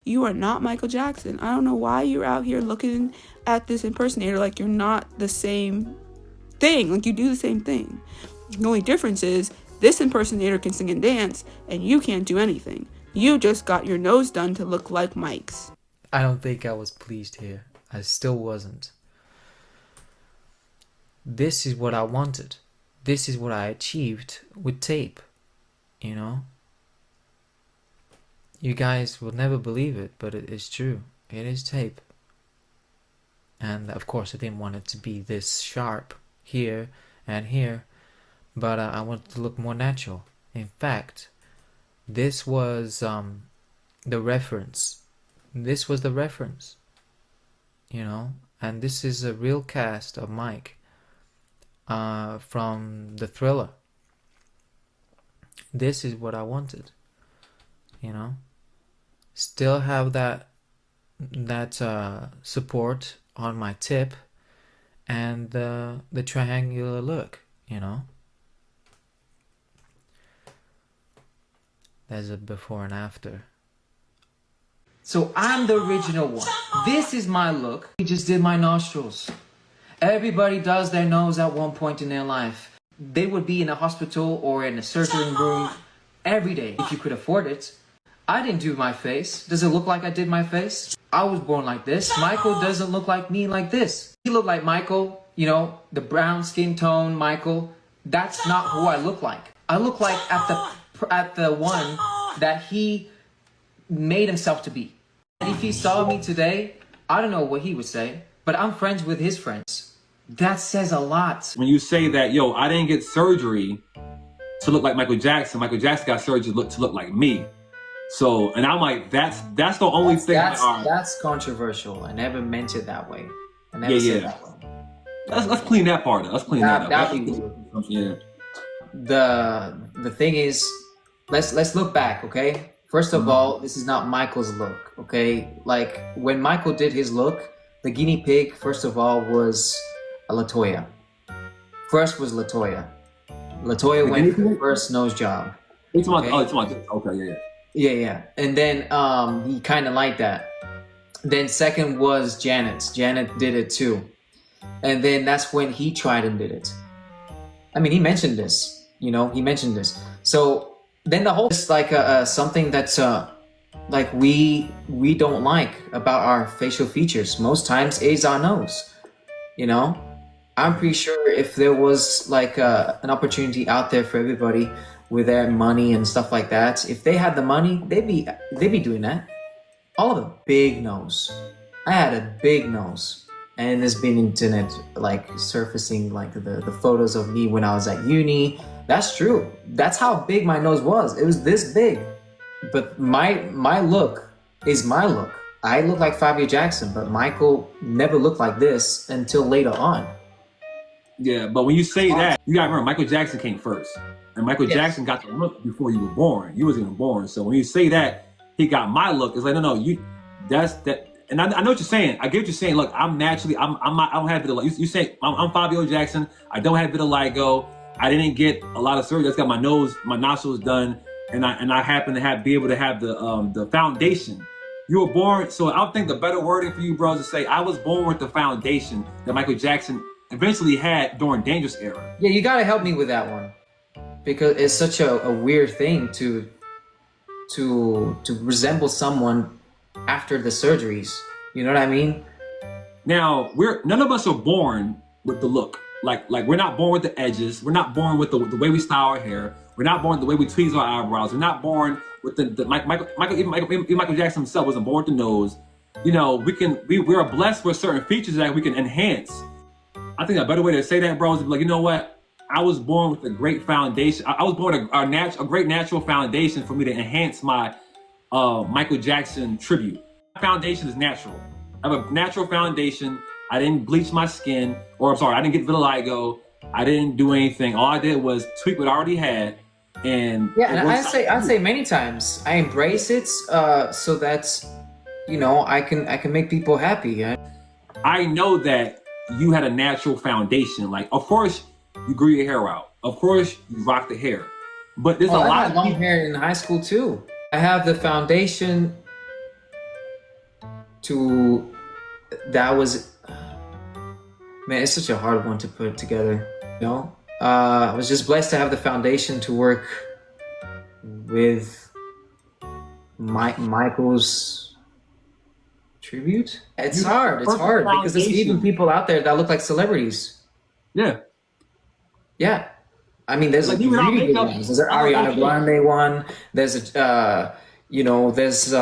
You are not Michael Jackson. I don't know why you're out here looking at this impersonator like you're not the same thing, like you do the same thing. The only difference is this impersonator can sing and dance and you can't do anything. You just got your nose done to look like Mike's. I don't think I was pleased here. I still wasn't. This is what I wanted. This is what I achieved with tape, you know? You guys will never believe it, but it is true. It is tape. And of course I didn't want it to be this sharp here and here, but I wanted to look more natural. In fact, this was the reference. This was the reference, you know? And this is a real cast of Mike from the Thriller. This is what I wanted, you know? Still have that support on my tip and the triangular look, you know? There's a before and after. So I'm the original one. This is my look. He just did my nostrils. Everybody does their nose at one point in their life. They would be in a hospital or in a surgery room every day if you could afford it. I didn't do my face. Does it look like I did my face? I was born like this. Michael doesn't look like me like this. He looked like Michael, you know, the brown skin tone Michael. That's not who I look like. I look like at the one that he made himself to be. If he saw me today, I don't know what he would say, but I'm friends with his friends. That says a lot. When you say that, yo, I didn't get surgery to look like Michael Jackson. Michael Jackson got surgery to look like me. So, and I'm like, that's the only thing. That's controversial. I never meant it that way. I never said that way. Let's clean that part up. Let's clean that up. That'd be good. Yeah. The thing is, let's look back, okay? First of all, this is not Michael's look, okay? Like when Michael did his look, the guinea pig, first of all, was LaToya. First was LaToya. LaToya went for the first nose job. Okay, yeah. Yeah. And then he kind of liked that. Then second was Janet. Janet did it too. And then that's when he tried and did it. I mean, he mentioned this, you know, So then the whole is like something that's like we don't like about our facial features. Most times is our nose, you know. I'm pretty sure if there was like an opportunity out there for everybody with their money and stuff like that, if they had the money, they'd be doing that. All of them. Big nose. I had a big nose. And there's been internet like surfacing like the photos of me when I was at uni. That's true. That's how big my nose was. It was this big. But my look is my look. I look like Fabio Jackson, but Michael never looked like this until later on. Yeah, but when you say that, you gotta remember Michael Jackson came first. And Michael Jackson got the look before you were born. You wasn't even born. So when you say that he got my look, it's like no, that's that. And I know what you're saying. I get what you're saying. Look, I'm naturally, I don't have vitiligo. You say I'm Fabio Jackson. I don't have vitiligo. I didn't get a lot of surgery. I just got my nose, my nostrils done, and I happen to be able to have the foundation. You were born. So I think the better wording for you, bro, is to say I was born with the foundation that Michael Jackson eventually had during Dangerous era. Yeah, you gotta help me with that one, because it's such a weird thing to resemble someone after the surgeries. You know what I mean? Now, none of us are born with the look. Like we're not born with the edges. We're not born with the way we style our hair. We're not born with the way we tweeze our eyebrows. We're not born with the Michael Jackson himself wasn't born with the nose. You know, we are blessed with certain features that we can enhance. I think a better way to say that, bro, is to be like, you know what? I was born with a great foundation. I was born a great natural foundation for me to enhance my Michael Jackson tribute. My foundation is natural. I have a natural foundation. I didn't bleach my skin, or I'm sorry, I didn't get vitiligo. I didn't do anything. All I did was tweak what I already had. And yeah, and I'd say many times I embrace it so that, you know, I can make people happy. I know that you had a natural foundation. Like, of course, you grew your hair out. Of course, you rock the hair. But there's a lot I had of long hair in high school too. I have the foundation that was, man, it's such a hard one to put together, you know? I was just blessed to have the foundation to work with Michael's tribute. It's hard because there's even people out there that look like celebrities. Yeah. Yeah. I mean, there's like really good ones. There's an Ariana Grande one. There's there's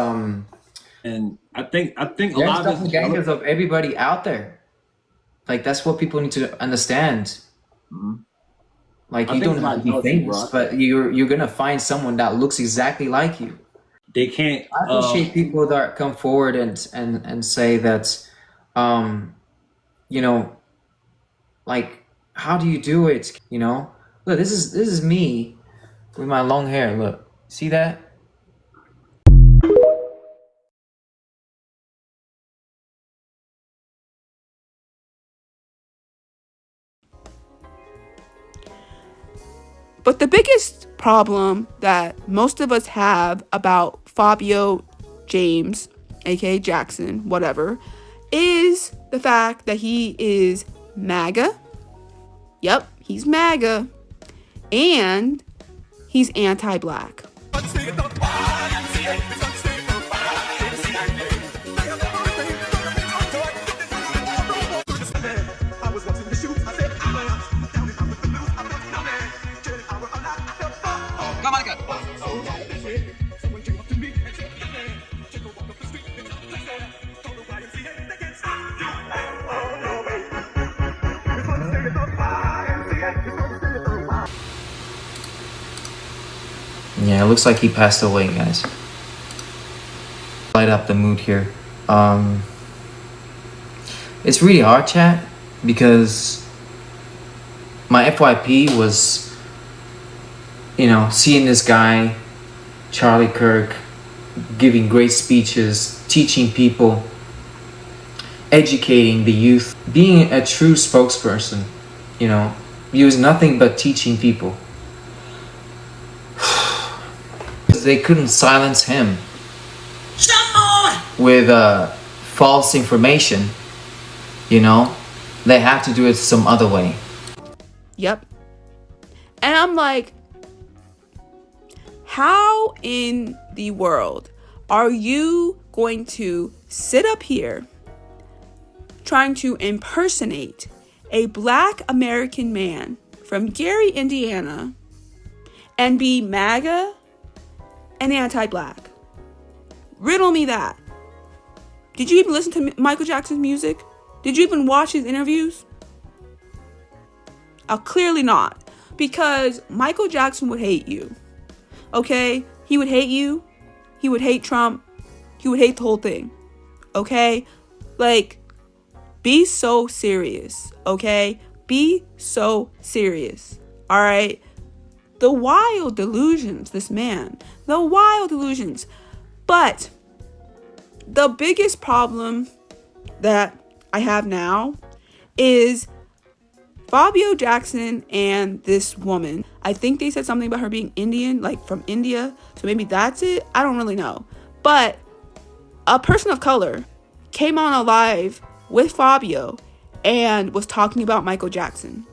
and I think a there's lot of doppelgangers of everybody out there. Like, that's what people need to understand. Mm-hmm. Like, you don't have to be famous, but you're gonna find someone that looks exactly like you. They can't. I appreciate people that come forward and say that, you know, like, how do you do it? You know, look, this is me with my long hair. Look, see that? But the biggest problem that most of us have about Fabio James, aka Jackson, whatever, is the fact that he is MAGA. Yep, he's MAGA. And he's anti-black. Yeah, it looks like he passed away, guys. Light up the mood here. It's really hard, chat, because my FYP was, you know, seeing this guy, Charlie Kirk, giving great speeches, teaching people, educating the youth, being a true spokesperson, you know. He was nothing but teaching people. They couldn't silence him with false information, you know. They have to do it some other way. Yep. And I'm like, how in the world are you going to sit up here trying to impersonate a Black American man from Gary, Indiana, and be MAGA and anti-black? Riddle me that. Did you even listen to Michael Jackson's music? Did you even watch his interviews? Clearly not. Because Michael Jackson would hate you. Okay? He would hate you. He would hate Trump. He would hate the whole thing. Okay? Like, be so serious. Okay? Be so serious. Alright? The wild delusions, this man. The wild delusions. But the biggest problem that I have now is Fabio Jackson and this woman. I think they said something about her being Indian, like from India. So maybe that's it. I don't really know. But a person of color came on a live with Fabio and was talking about Michael Jackson.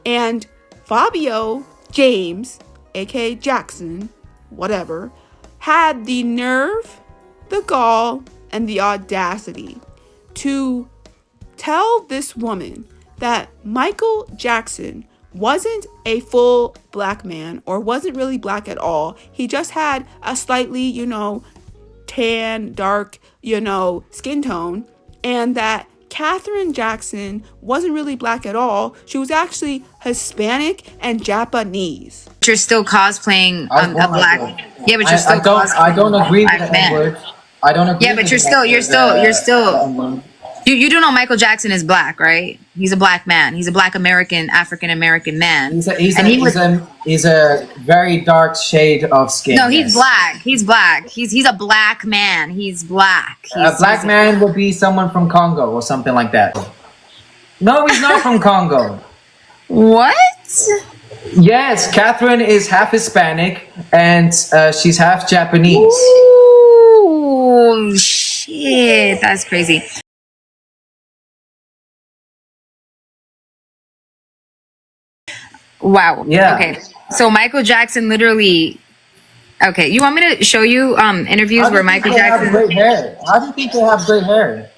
And Fabio James, aka Jackson, whatever, had the nerve, the gall, and the audacity to tell this woman that Michael Jackson wasn't a full black man or wasn't really black at all. He just had a slightly, tan, dark, skin tone, and that Catherine Jackson wasn't really black at all. She was actually Hispanic and Japanese. But you're still cosplaying a black. Yeah, but you're still cosplaying. I don't agree with that word. I don't agree. Yeah, but you're still. You do know Michael Jackson is black, right? He's a black man. He's a black American, African American man. He's a very dark shade of skin. No, he's black. He's black. He's a black man. He's black. A black man would be someone from Congo or something like that. No, he's not from Congo. What? Yes, Catherine is half Hispanic and she's half Japanese. Ooh, shit. That's crazy. Wow. Yeah. Okay. So Michael Jackson literally. Okay, you want me to show you interviews where Michael Jackson? Have great hair? How do you think they have great hair?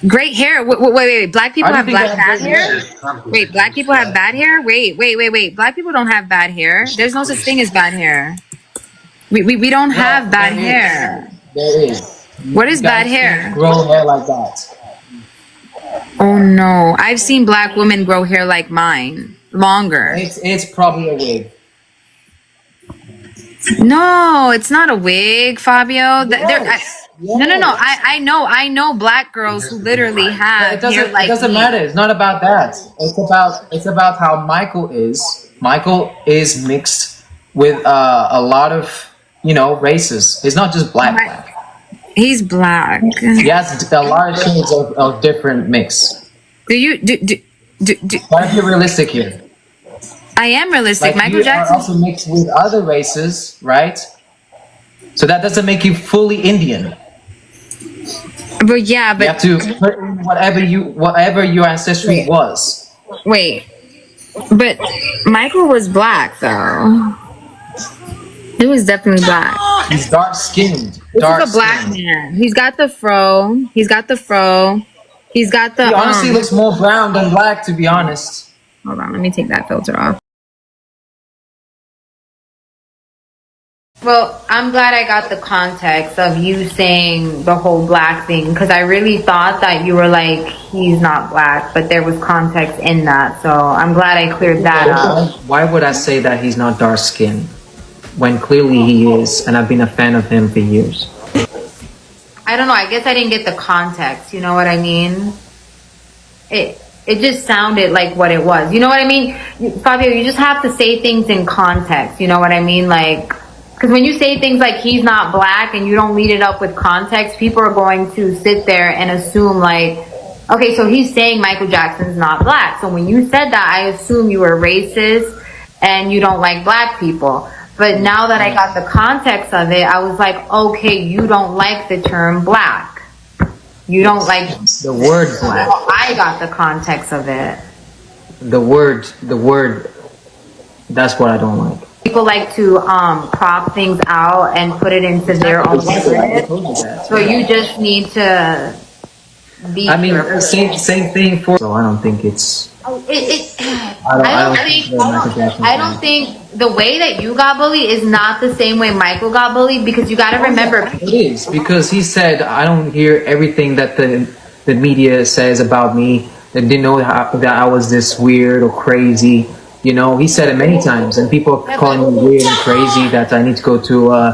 Great hair. Wait. Black people have bad hair. Wait, black people have bad hair. Wait. Black people don't have bad hair. There's no such thing as bad hair. We don't have bad hair. There is. What is bad hair? Grow hair like that. Oh no, I've seen black women grow hair like mine. Longer. It's probably a wig. No, it's not a wig, Fabio. Yes. No. I know black girls who literally have hair like it doesn't matter. It's not about that. It's about how Michael is. Michael is mixed with a lot of races. He's not just black. He's black. He has a lot of shades of different mix. Why are you realistic here? I am realistic. Like Michael Jackson are also mixed with other races, right? So that doesn't make you fully Indian. But yeah, but you have to put in whatever your ancestry was. Wait, but Michael was black though. He was definitely black. He's dark skinned. He's a black man. He's got the fro. He's got the. He honestly looks more brown than black, to be honest. Hold on, let me take that filter off. Well, I'm glad I got the context of you saying the whole black thing, because I really thought that you were like, he's not black, but there was context in that. So I'm glad I cleared that up. Why would I say that he's not dark skinned when clearly he is, and I've been a fan of him for years? I don't know. I guess I didn't get the context. You know what I mean? It just sounded like what it was. You know what I mean? Fabio, you just have to say things in context. You know what I mean? Like, because when you say things like he's not black and you don't lead it up with context, people are going to sit there and assume like, okay, so he's saying Michael Jackson's not black. So when you said that, I assume you were racist and you don't like black people. But now that I got the context of it, I was like, okay, you don't like the term black. You don't like the word black. So I got the context of it. The word, that's what I don't like. People like to crop things out and put it into their own narrative. So you just need to be. I mean, same thing for. So I don't think it's. I I don't think the way that you got bullied is not the same way Michael got bullied, because you got to remember. It is, because he said, I don't hear everything that the media says about me. They didn't know that I was this weird or crazy. You know, he said it many times, and people are calling me weird and crazy, that I need to go to,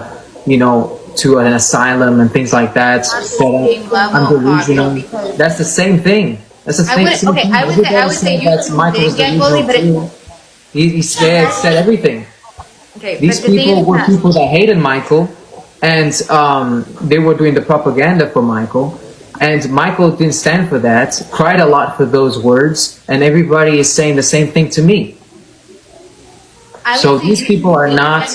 to an asylum and things like that. I'm delusional. That's the same thing. That's the same thing. I would say you did get bullied, but he said everything. okay, These but the thing people is were that- people that hated Michael, and they were doing the propaganda for Michael. And Michael didn't stand for that, cried a lot for those words, and everybody is saying the same thing to me. So these people are not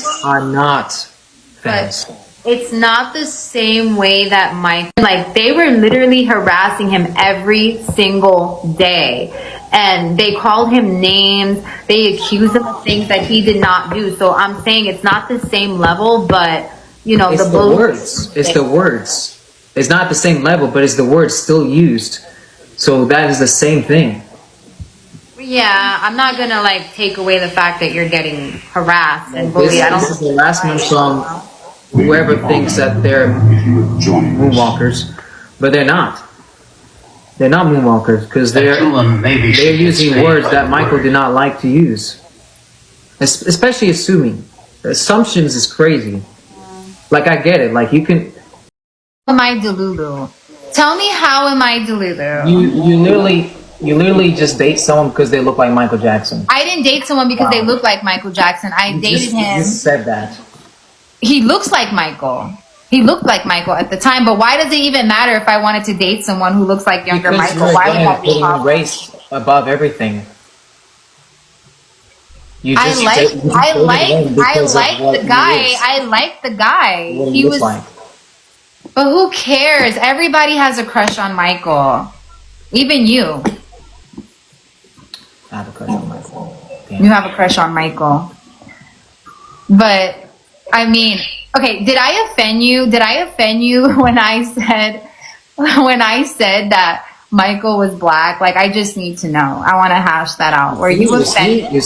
fans. It's not the same way that Michael, like, they were literally harassing him every single day. And they called him names. They accused him of things that he did not do. So I'm saying it's not the same level, but, you know, It's the words. It's the words. It's not the same level, but it's the words still used. So that is the same thing. Yeah, I'm not gonna, like, take away the fact that you're getting harassed and bullied. This is the last one from whoever thinks that they're moonwalkers, but they're not. They're not moonwalkers, because they're using words that Michael did not like to use. Especially assuming. Assumptions is crazy. Like, I get it. Like, you can... How am I Delulu? Tell me, how am I Delulu? You literally just date someone because they look like Michael Jackson. I didn't date someone because they look like Michael Jackson. I dated him. You just said that. He looks like Michael. He looked like Michael at the time, but why does it even matter if I wanted to date someone who looks like younger Because Michael? you're Why would that be putting possible? race above everything. I like the guy. I like the guy. What He he looks was, like. but who cares? Everybody has a crush on Michael. Even you. I have a crush on Michael. You have a crush on Michael. But I mean, okay, did I offend you? Did I offend you when I said that Michael was black? Like, I just need to know. I want to hash that out. Were you offended? You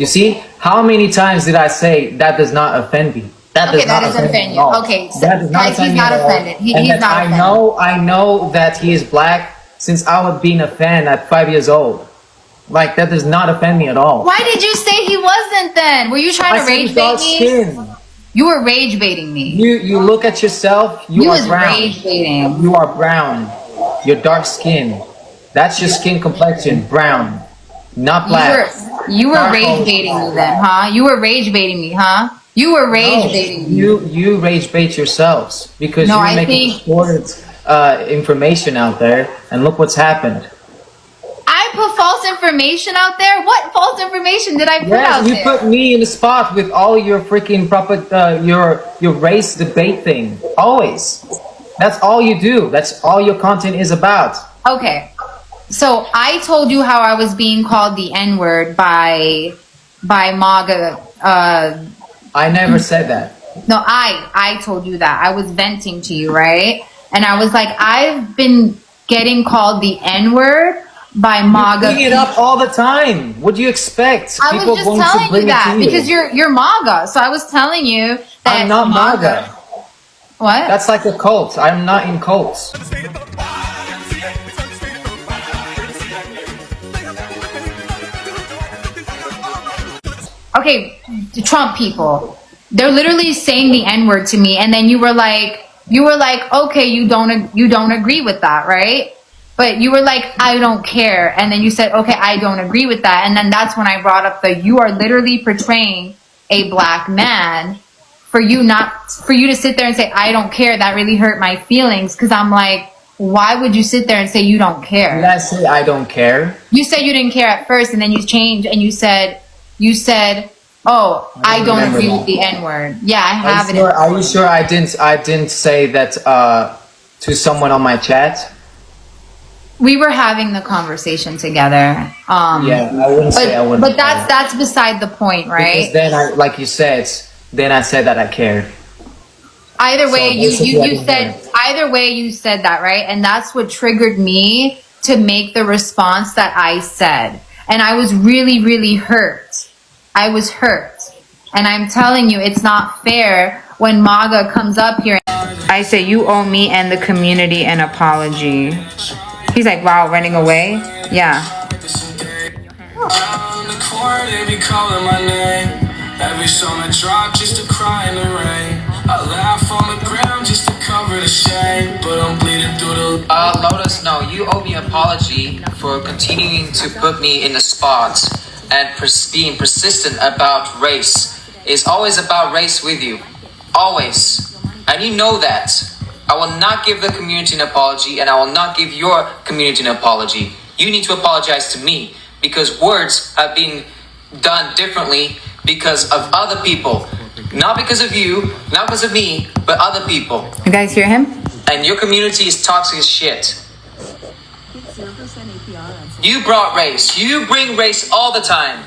see? How many times did I say that does not offend me? That Okay, that doesn't offend you. Okay, so That does not guys, offend he's me not at all. offended. He's And that not offended. I know that he is black since I was being a fan at 5 years old. Like, that does not offend me at all. Why did you say he wasn't then? Were you trying I to said rage he's bait dark me? skin. You were rage baiting me. You look at yourself, you You are was brown. rage baiting. You are brown. You're dark skin. That's your skin complexion, brown. Not black. You were rage baiting me then, huh? You were rage baiting me, huh? You were rage baiting me. You rage bait yourselves because No, you're I making think- distorted information out there, and look what's happened. I put false information out there? What false information did I put out You there? put me in the spot with all your freaking your race debate thing. Always. That's all you do. That's all your content is about. Okay. So I told you how I was being called the N-word by MAGA. I never said that. No, I told you that. I was venting to you, right? And I was like, I've been getting called the N-word by MAGA. You bring it up all the time. What do you expect? I was just telling you that because you're MAGA. So I was telling you that I'm not MAGA. What? That's like a cult. I'm not in cults. Okay, the Trump people, they're literally saying the N-word to me, and then you were like, okay, you don't agree with that, right? But you were like, I don't care, and then you said, okay, I don't agree with that, and then that's when I brought up you are literally portraying a black man. For you to sit there and say, I don't care, that really hurt my feelings, because I'm like, why would you sit there and say you don't care? Did I say I don't care? You said you didn't care at first, and then you changed, and you said, oh, I don't agree with the N-word. Yeah, I have it. Are you sure I didn't say that to someone on my chat? We were having the conversation together. Yeah, I wouldn't say I wouldn't. But that's beside the point, right? Because then like you said, then I said that I cared. Either way, So you said that, right? And that's what triggered me to make the response that I said. And I was really, really hurt. I was hurt. And I'm telling you, it's not fair when MAGA comes up here. I say, you owe me and the community an apology. He's like, wow, running away? Yeah. Every song I drop just to cry in the rain. I laugh on the ground just to cover the shame, but I'm bleeding through the Lotus, no, you owe me an apology for continuing to put me in the spot and being persistent about race. It's always about race with you. Always. And you know that. I will not give the community an apology, and I will not give your community an apology. You need to apologize to me, because words have been done differently because of other people. Not because of you, not because of me, but other people. You guys hear him? And your community is toxic as shit. You brought race. You bring race all the time.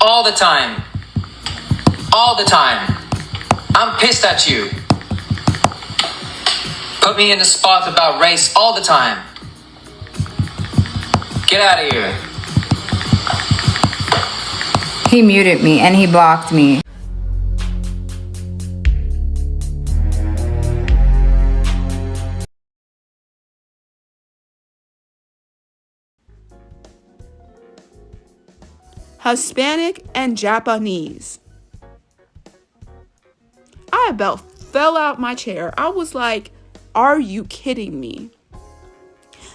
All the time. All the time. I'm pissed at you. Put me in the spot about race all the time. Get out of here. He muted me and he blocked me. Hispanic and Japanese. I about fell out my chair. I was like, are you kidding me?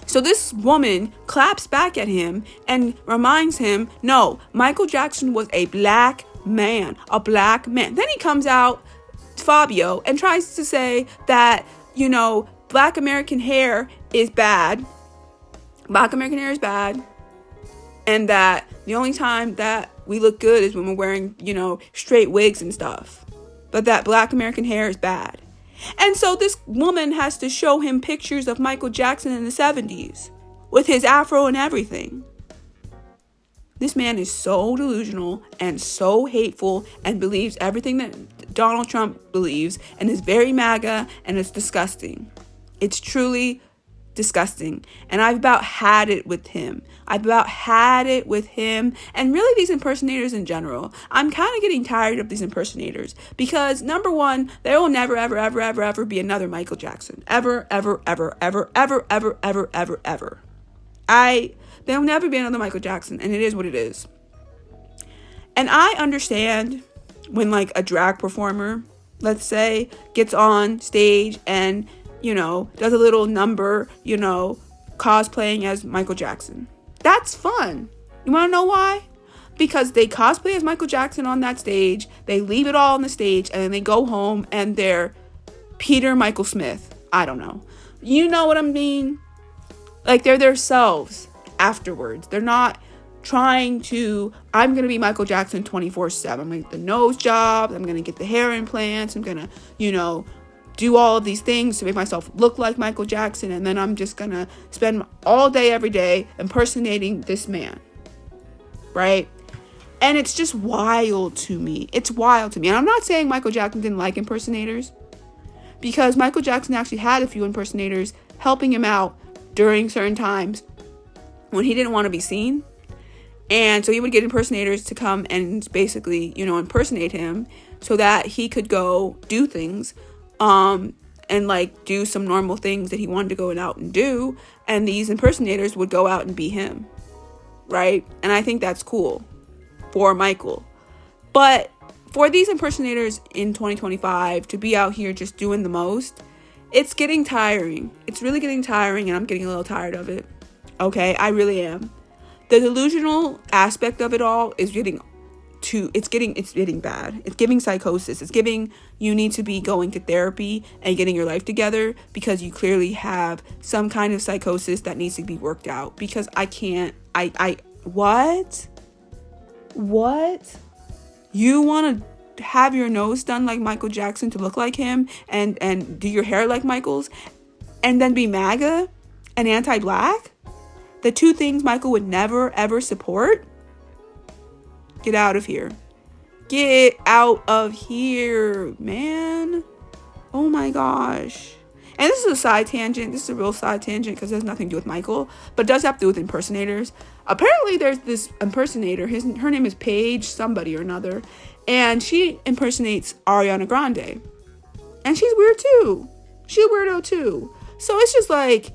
So this woman claps back at him and reminds him, no, Michael Jackson was a black man, a black man. Then he comes out, Fabio, and tries to say that, you know, black American hair is bad. Black American hair is bad. And that the only time that we look good is when we're wearing, you know, straight wigs and stuff. But that black American hair is bad. And so this woman has to show him pictures of Michael Jackson in the 70s with his afro and everything. This man is so delusional and so hateful and believes everything that Donald Trump believes and is very MAGA, and it's disgusting. It's truly disgusting. And I've about had it with him. I've about had it with him, and really these impersonators in general. I'm kind of getting tired of these impersonators because, number one, there will never, ever, ever, ever, ever be another Michael Jackson. Ever, ever, ever, ever, ever, ever, ever, ever, ever. There'll never be another Michael Jackson, and it is what it is. And I understand when, like, a drag performer, let's say, gets on stage and, you know, does a little number, you know, cosplaying as Michael Jackson. That's fun. You want to know why? Because they cosplay as Michael Jackson on that stage, they leave it all on the stage, and then they go home and they're Peter Michael Smith. I don't know. You know what I mean? Like, they're themselves afterwards. They're not trying to, I'm going to be Michael Jackson 24/7. I'm going to get the nose jobs. I'm going to get the hair implants. I'm going to, you know, do all of these things to make myself look like Michael Jackson, and then I'm just gonna spend all day every day impersonating this man, right? And it's just wild to me. It's wild to me. And I'm not saying Michael Jackson didn't like impersonators, because Michael Jackson actually had a few impersonators helping him out during certain times when he didn't want to be seen. And so he would get impersonators to come and basically, you know, impersonate him so that he could go do things and like do some normal things that he wanted to go out and do, and these impersonators would go out and be him, right? And I think that's cool for Michael. But for these impersonators in 2025 to be out here just doing the most, it's getting tiring. It's really getting tiring, and I'm getting a little tired of it. Okay, I really am. The delusional aspect of it all is getting bad. It's giving psychosis. It's giving, you need to be going to therapy and getting your life together, because you clearly have some kind of psychosis that needs to be worked out. Because I can't, what? You want to have your nose done like Michael Jackson to look like him, and do your hair like Michael's, and then be MAGA and anti-black? The two things Michael would never ever support? Get out of here. Get out of here, man. Oh my gosh. And this is a side tangent. This is a real side tangent because it has nothing to do with Michael, but it does have to do with impersonators. Apparently, there's this impersonator. Her name is Paige somebody or another, and she impersonates Ariana Grande. And she's weird too. She's a weirdo too. So it's just like,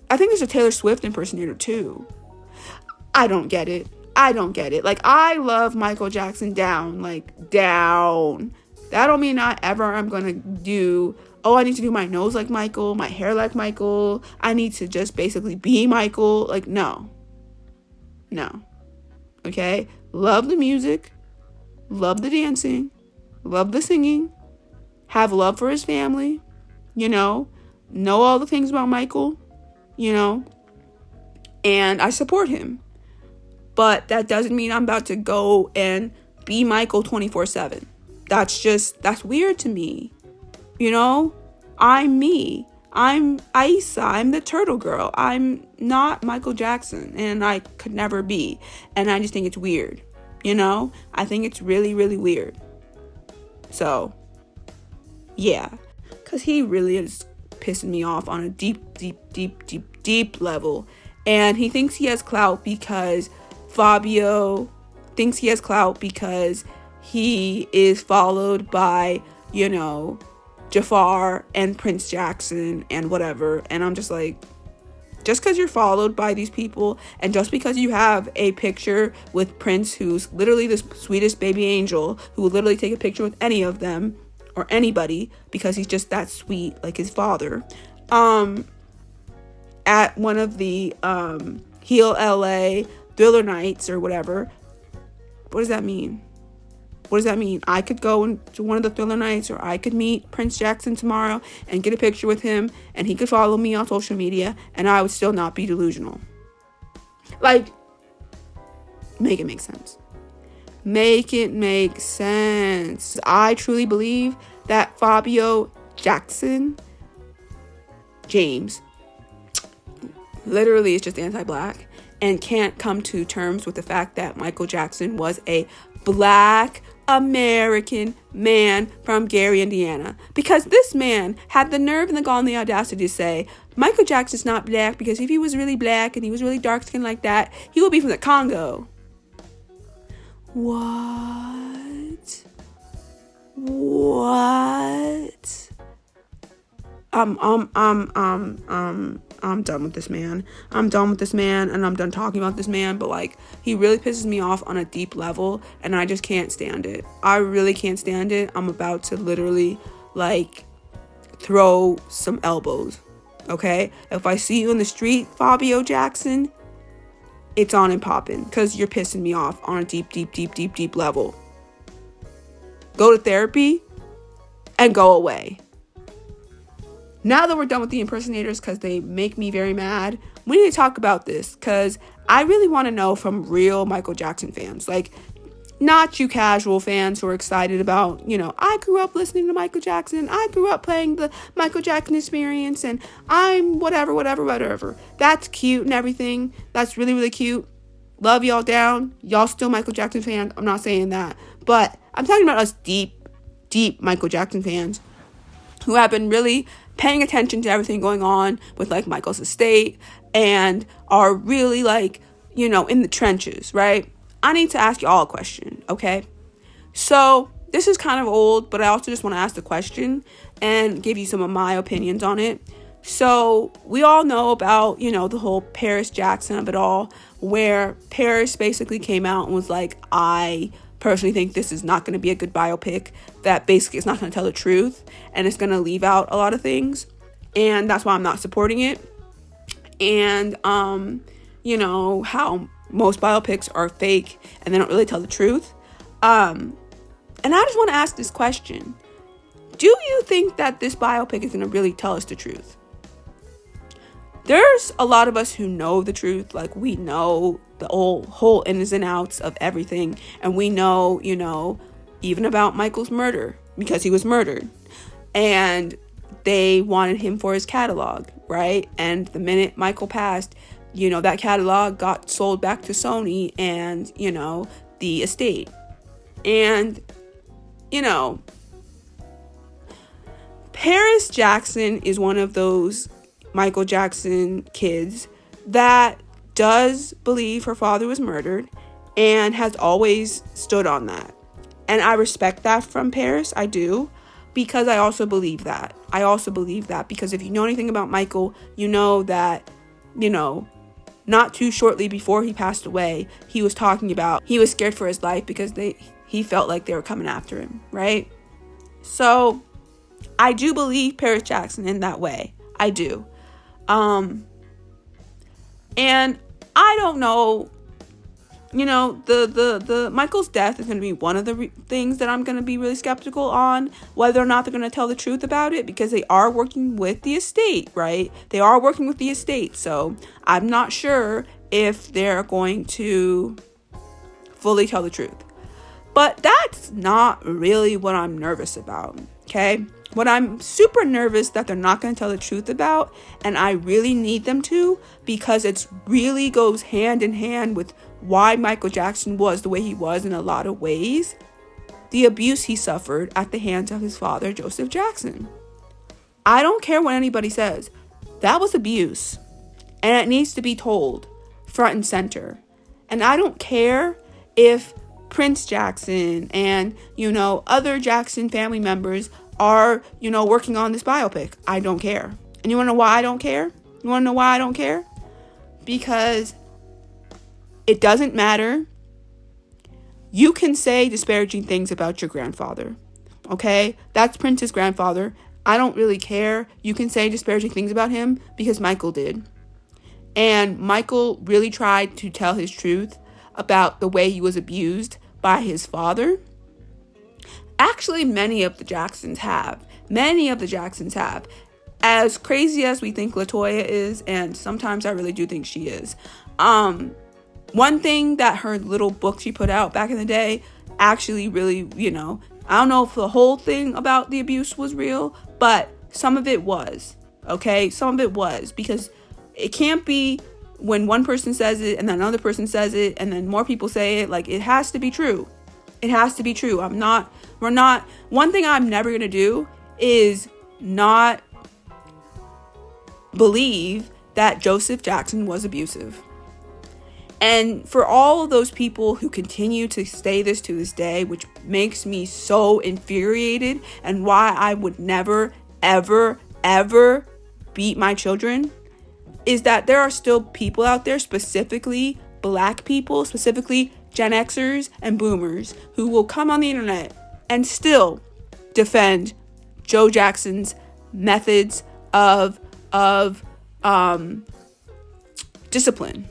I think there's a Taylor Swift impersonator too. I don't get it. Like, I love Michael Jackson down. Like, down. That don't mean I am going to do, oh, I need to do my nose like Michael, my hair like Michael. I need to just basically be Michael. Like, no. Okay? Love the music. Love the dancing. Love the singing. Have love for his family. Know all the things about Michael. And I support him. But that doesn't mean I'm about to go and be Michael 24/7. That's weird to me. I'm me. I'm Aisa. I'm the turtle girl. I'm not Michael Jackson, and I could never be. And I just think it's weird. I think it's really, really weird. So, yeah. Because he really is pissing me off on a deep level. And he thinks he has clout because Fabio thinks he has clout because he is followed by, Jafar and Prince Jackson and whatever. And I'm just like, just because you're followed by these people and just because you have a picture with Prince, who's literally the sweetest baby angel, who will literally take a picture with any of them or anybody because he's just that sweet, like his father, at one of the Heal LA Thriller nights or whatever. What does that mean? I could go to one of the Thriller nights, or I could meet Prince Jackson tomorrow and get a picture with him, and he could follow me on social media, and I would still not be delusional. Like, make it make sense. Make it make sense. I truly believe that Fabio Jackson James literally is just anti-black and can't come to terms with the fact that Michael Jackson was a Black American man from Gary, Indiana. Because this man had the nerve and the gall and the audacity to say, Michael Jackson's not black because if he was really black and he was really dark skinned like that, he would be from the Congo. What? I'm done with this man. I'm done with this man, and I'm done talking about this man, but like, he really pisses me off on a deep level, and I just can't stand it. I really can't stand it. I'm about to literally, like, throw some elbows, okay? If I see you in the street, Fabio Jackson, it's on and popping, because you're pissing me off on a deep level. Go to therapy, and go away. Now that we're done with the impersonators, because they make me very mad, we need to talk about this, because I really want to know from real Michael Jackson fans, like, not you casual fans who are excited about, I grew up listening to Michael Jackson, I grew up playing the Michael Jackson Experience, and I'm whatever. That's cute and everything. That's really, really cute. Love y'all down. Y'all still Michael Jackson fans. I'm not saying that. But I'm talking about us deep Michael Jackson fans who have been really paying attention to everything going on with, like, Michael's estate and are really, like, in the trenches, right? I need to ask you all a question, okay? So this is kind of old, but I also just want to ask the question and give you some of my opinions on it. So we all know about, the whole Paris Jackson of it all, where Paris basically came out and was like, I personally think this is not going to be a good biopic, that basically it's not going to tell the truth and it's going to leave out a lot of things, and that's why I'm not supporting it. And how most biopics are fake and they don't really tell the truth. And I just want to ask this question: do you think that this biopic is going to really tell us the truth? There's a lot of us who know the truth, like, we know the whole ins and outs of everything, and we know, even about Michael's murder, because he was murdered, and they wanted him for his catalog, right? And the minute Michael passed, that catalog got sold back to Sony and, the estate. And, Paris Jackson is one of those Michael Jackson kids that does believe her father was murdered and has always stood on that. And I respect that from Paris. I do. Because I also believe that. Because if you know anything about Michael, you know that, not too shortly before he passed away, he was talking about he was scared for his life because he felt like they were coming after him, right? So I do believe Paris Jackson in that way. I do. And I don't know, the Michael's death is going to be one of the things that I'm going to be really skeptical on, whether or not they're going to tell the truth about it, because they are working with the estate, right? They are working with the estate. So I'm not sure if they're going to fully tell the truth. But that's not really what I'm nervous about, okay? What I'm super nervous that they're not going to tell the truth about, and I really need them to, because it really goes hand in hand with why Michael Jackson was the way he was in a lot of ways, the abuse he suffered at the hands of his father, Joseph Jackson. I don't care what anybody says. That was abuse, and it needs to be told front and center. And I don't care if Prince Jackson and, other Jackson family members are, working on this biopic. I don't care. And you want to know why I don't care? You want to know why I don't care? Because it doesn't matter. You can say disparaging things about your grandfather. Okay? That's Prince's grandfather. I don't really care. You can say disparaging things about him because Michael did. And Michael really tried to tell his truth about the way he was abused by his father. Actually, many of the Jacksons have. As crazy as we think LaToya is, and sometimes I really do think she is. One thing that her little book she put out back in the day actually really, I don't know if the whole thing about the abuse was real, but some of it was. Okay? Some of it was, because it can't be when one person says it and then another person says it and then more people say it. Like, it has to be true. It has to be true. One thing I'm never going to do is not believe that Joseph Jackson was abusive. And for all of those people who continue to say this to this day, which makes me so infuriated, and why I would never, ever, ever beat my children, is that there are still people out there, specifically black people, specifically Gen Xers and boomers, who will come on the internet and still defend Joe Jackson's methods of discipline.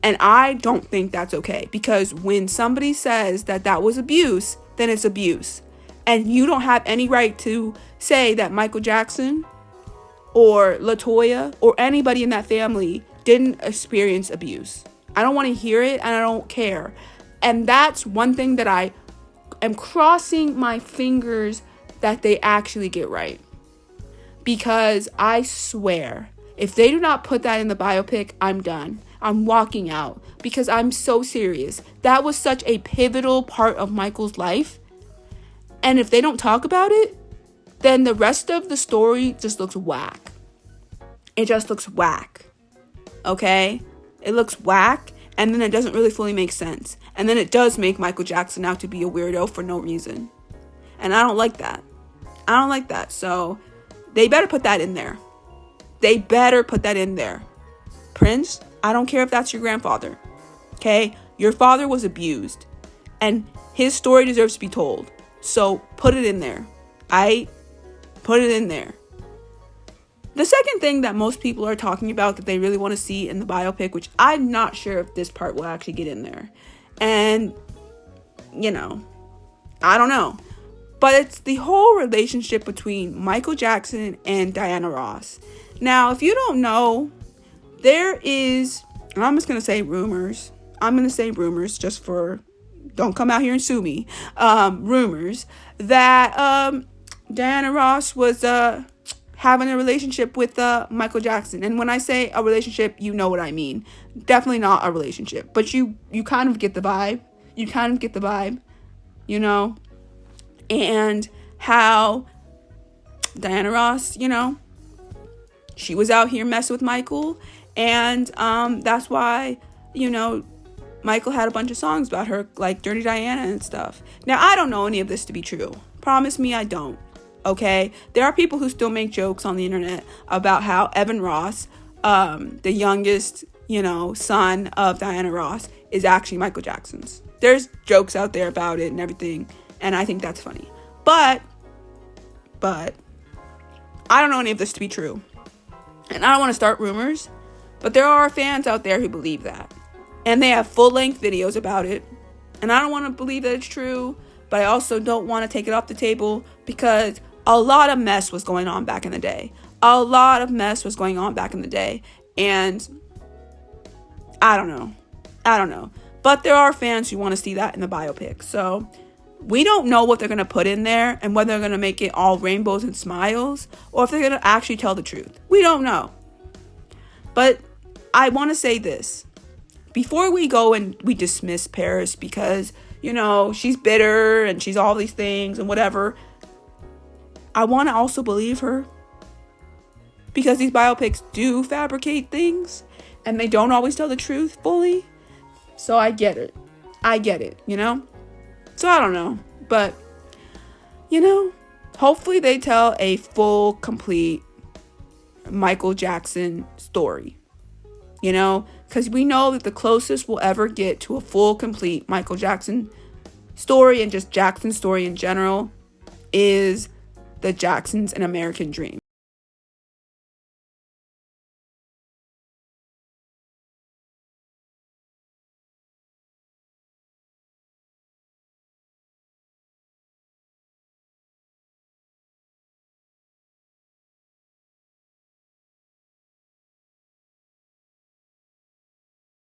And I don't think that's okay, because when somebody says that was abuse, then it's abuse. And you don't have any right to say that Michael Jackson or LaToya or anybody in that family didn't experience abuse. I don't want to hear it, and I don't care. And that's one thing that I am crossing my fingers that they actually get right. Because I swear, if they do not put that in the biopic, I'm done. I'm walking out, because I'm so serious. That was such a pivotal part of Michael's life. And if they don't talk about it, then the rest of the story just looks whack. It just looks whack. Okay? It looks whack, and then it doesn't really fully make sense. And then it does make Michael Jackson out to be a weirdo for no reason. And I don't like that. So they better put that in there. Prince, I don't care if that's your grandfather. Okay? Your father was abused, and his story deserves to be told. So put it in there. Put it in there. The second thing that most people are talking about that they really want to see in the biopic, which I'm not sure if this part will actually get in there. And, I don't know. But it's the whole relationship between Michael Jackson and Diana Ross. Now, if you don't know, there is, and I'm just going to say rumors. Just for, don't come out here and sue me. Rumors that Diana Ross was having a relationship with Michael Jackson. And when I say a relationship, you know what I mean. Definitely not a relationship. But you kind of get the vibe. And how Diana Ross, you know, she was out here messing with Michael, and that's why, you know, Michael had a bunch of songs about her, like Dirty Diana and stuff. Now, I don't know any of this to be true. Promise me I don't. Okay? There are people who still make jokes on the internet about how Evan Ross, the youngest, you know, son of Diana Ross, is actually Michael Jackson's. There's jokes out there about it and everything, and I think that's funny. But I don't know any of this to be true. And I don't want to start rumors, but there are fans out there who believe that. And they have full-length videos about it. And I don't want to believe that it's true, but I also don't want to take it off the table because a lot of mess was going on back in the day. A lot of mess was going on back in the day. And I don't know. But there are fans who want to see that in the biopic. So we don't know what they're going to put in there and whether they're going to make it all rainbows and smiles or if they're going to actually tell the truth. We don't know. But I want to say this. Before we go and we dismiss Paris because, you know, she's bitter and she's all these things and whatever, I want to also believe her. Because these biopics do fabricate things and they don't always tell the truth fully. So I get it, you know? So I don't know. But, you know, hopefully they tell a full, complete Michael Jackson story. You know? Because we know that the closest we'll ever get to a full, complete Michael Jackson story and just Jackson story in general is the Jacksons An American Dream.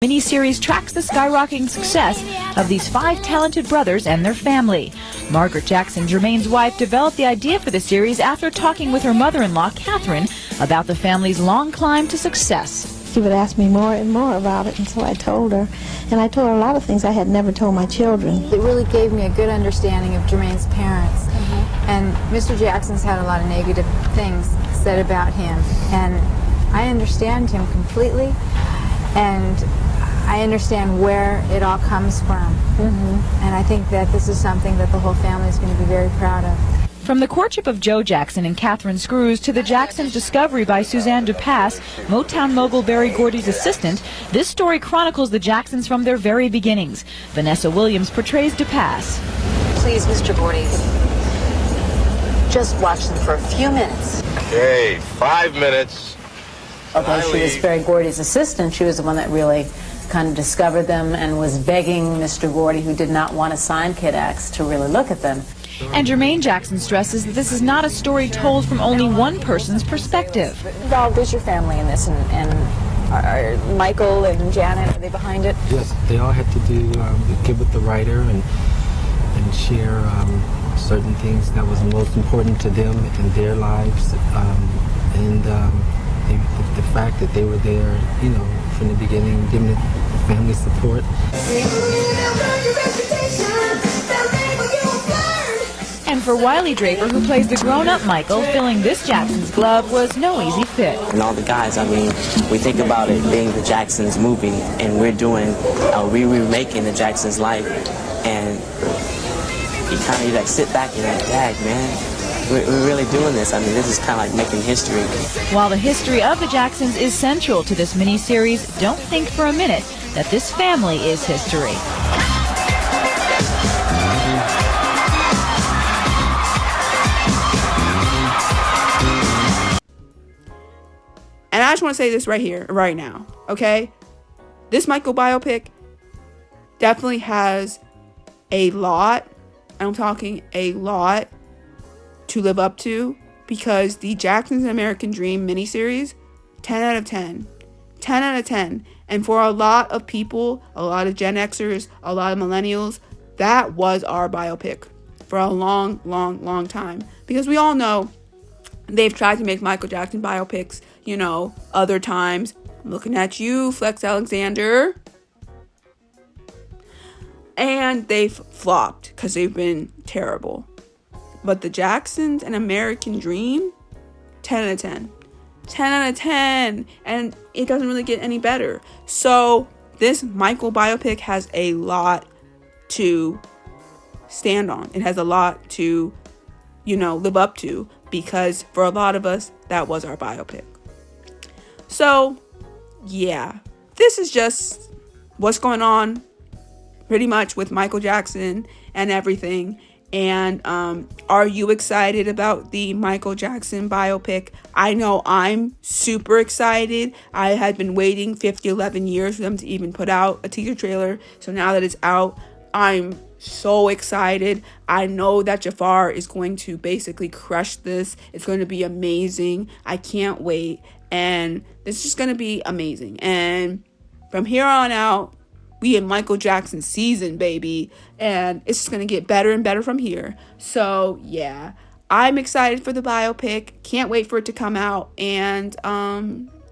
Miniseries tracks the skyrocketing success of these 5 talented brothers and their family. Margaret Jackson, Jermaine's wife, developed the idea for the series after talking with her mother-in-law, Catherine, about the family's long climb to success. She would ask me more and more about it, and so I told her. And I told her a lot of things I had never told my children. It really gave me a good understanding of Jermaine's parents. And Mr. Jackson's had a lot of negative things said about him. And I understand him completely. And I understand where it all comes from. And I think that this is something that the whole family is going to be very proud of. From the courtship of Joe Jackson and Catherine Screws to the Jacksons' discovery by Suzanne Dupass, Motown mogul Berry Gordy's assistant, this story chronicles the Jacksons from their very beginnings. Vanessa Williams portrays Dupass. Please, Mr. Gordy, just watch them for a few minutes. Okay, 5 minutes. Although she was Berry Gordy's assistant, she was the one that really kind of discovered them and was begging Mr. Gordy, who did not want to sign Kid X, to really look at them. And Jermaine Jackson stresses that this is not a story told from only one person's perspective. Involved is your family in this, and are Michael and Janet, are they behind it? Yes, they all had to do get with the writer and share certain things that was most important to them in their lives, and the fact that they were there, you know, from the beginning, giving the family support. And for Wiley Draper, who plays the grown-up Michael, filling this Jackson's glove was no easy fit. And all the guys, I mean, we think about it being the Jacksons movie, and we're remaking the Jacksons' life, and you kind of like sit back and like, dag, man. We're really doing this. I mean, this is kind of like making history. While the history of the Jacksons is central to this miniseries, don't think for a minute that this family is history. And I just want to say this right here, right now, okay? This Michael biopic definitely has a lot, I'm talking a lot, to live up to, because the Jackson's American Dream miniseries, 10 out of 10. 10 out of 10. And for a lot of people, a lot of Gen Xers, a lot of millennials, that was our biopic for a long, long, long time. Because we all know they've tried to make Michael Jackson biopics, you know, other times. I'm looking at you, Flex Alexander. And they've flopped because they've been terrible. But the Jacksons An American Dream, 10 out of 10. 10 out of 10. And it doesn't really get any better. So this Michael biopic has a lot to stand on. It has a lot to, live up to, because for a lot of us, that was our biopic. So, yeah, this is just what's going on pretty much with Michael Jackson and everything. And are you excited about the Michael Jackson biopic? I know I'm super excited. I had been waiting 11 years for them to even put out a teaser trailer. So now that it's out, I'm so excited. I know that Jafar is going to basically crush this. It's going to be amazing. I can't wait. And this is just going to be amazing. And from here on out, we in Michael Jackson season, baby. And it's just going to get better and better from here. So, yeah. I'm excited for the biopic. Can't wait for it to come out. And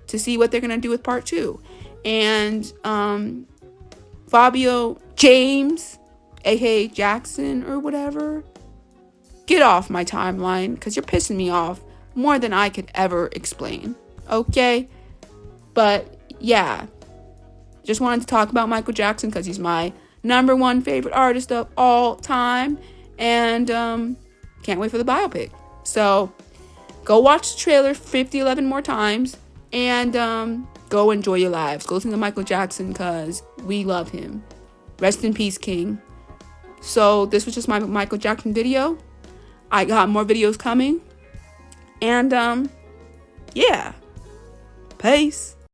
to see what they're going to do with part 2. And Fabio James, aka Jackson or whatever, get off my timeline, because you're pissing me off more than I could ever explain. Okay? But, yeah. Just wanted to talk about Michael Jackson because he's my number 1 favorite artist of all time. And can't wait for the biopic. So go watch the trailer 11 more times. And go enjoy your lives. Go listen to Michael Jackson because we love him. Rest in peace, King. So this was just my Michael Jackson video. I got more videos coming. And yeah. Peace.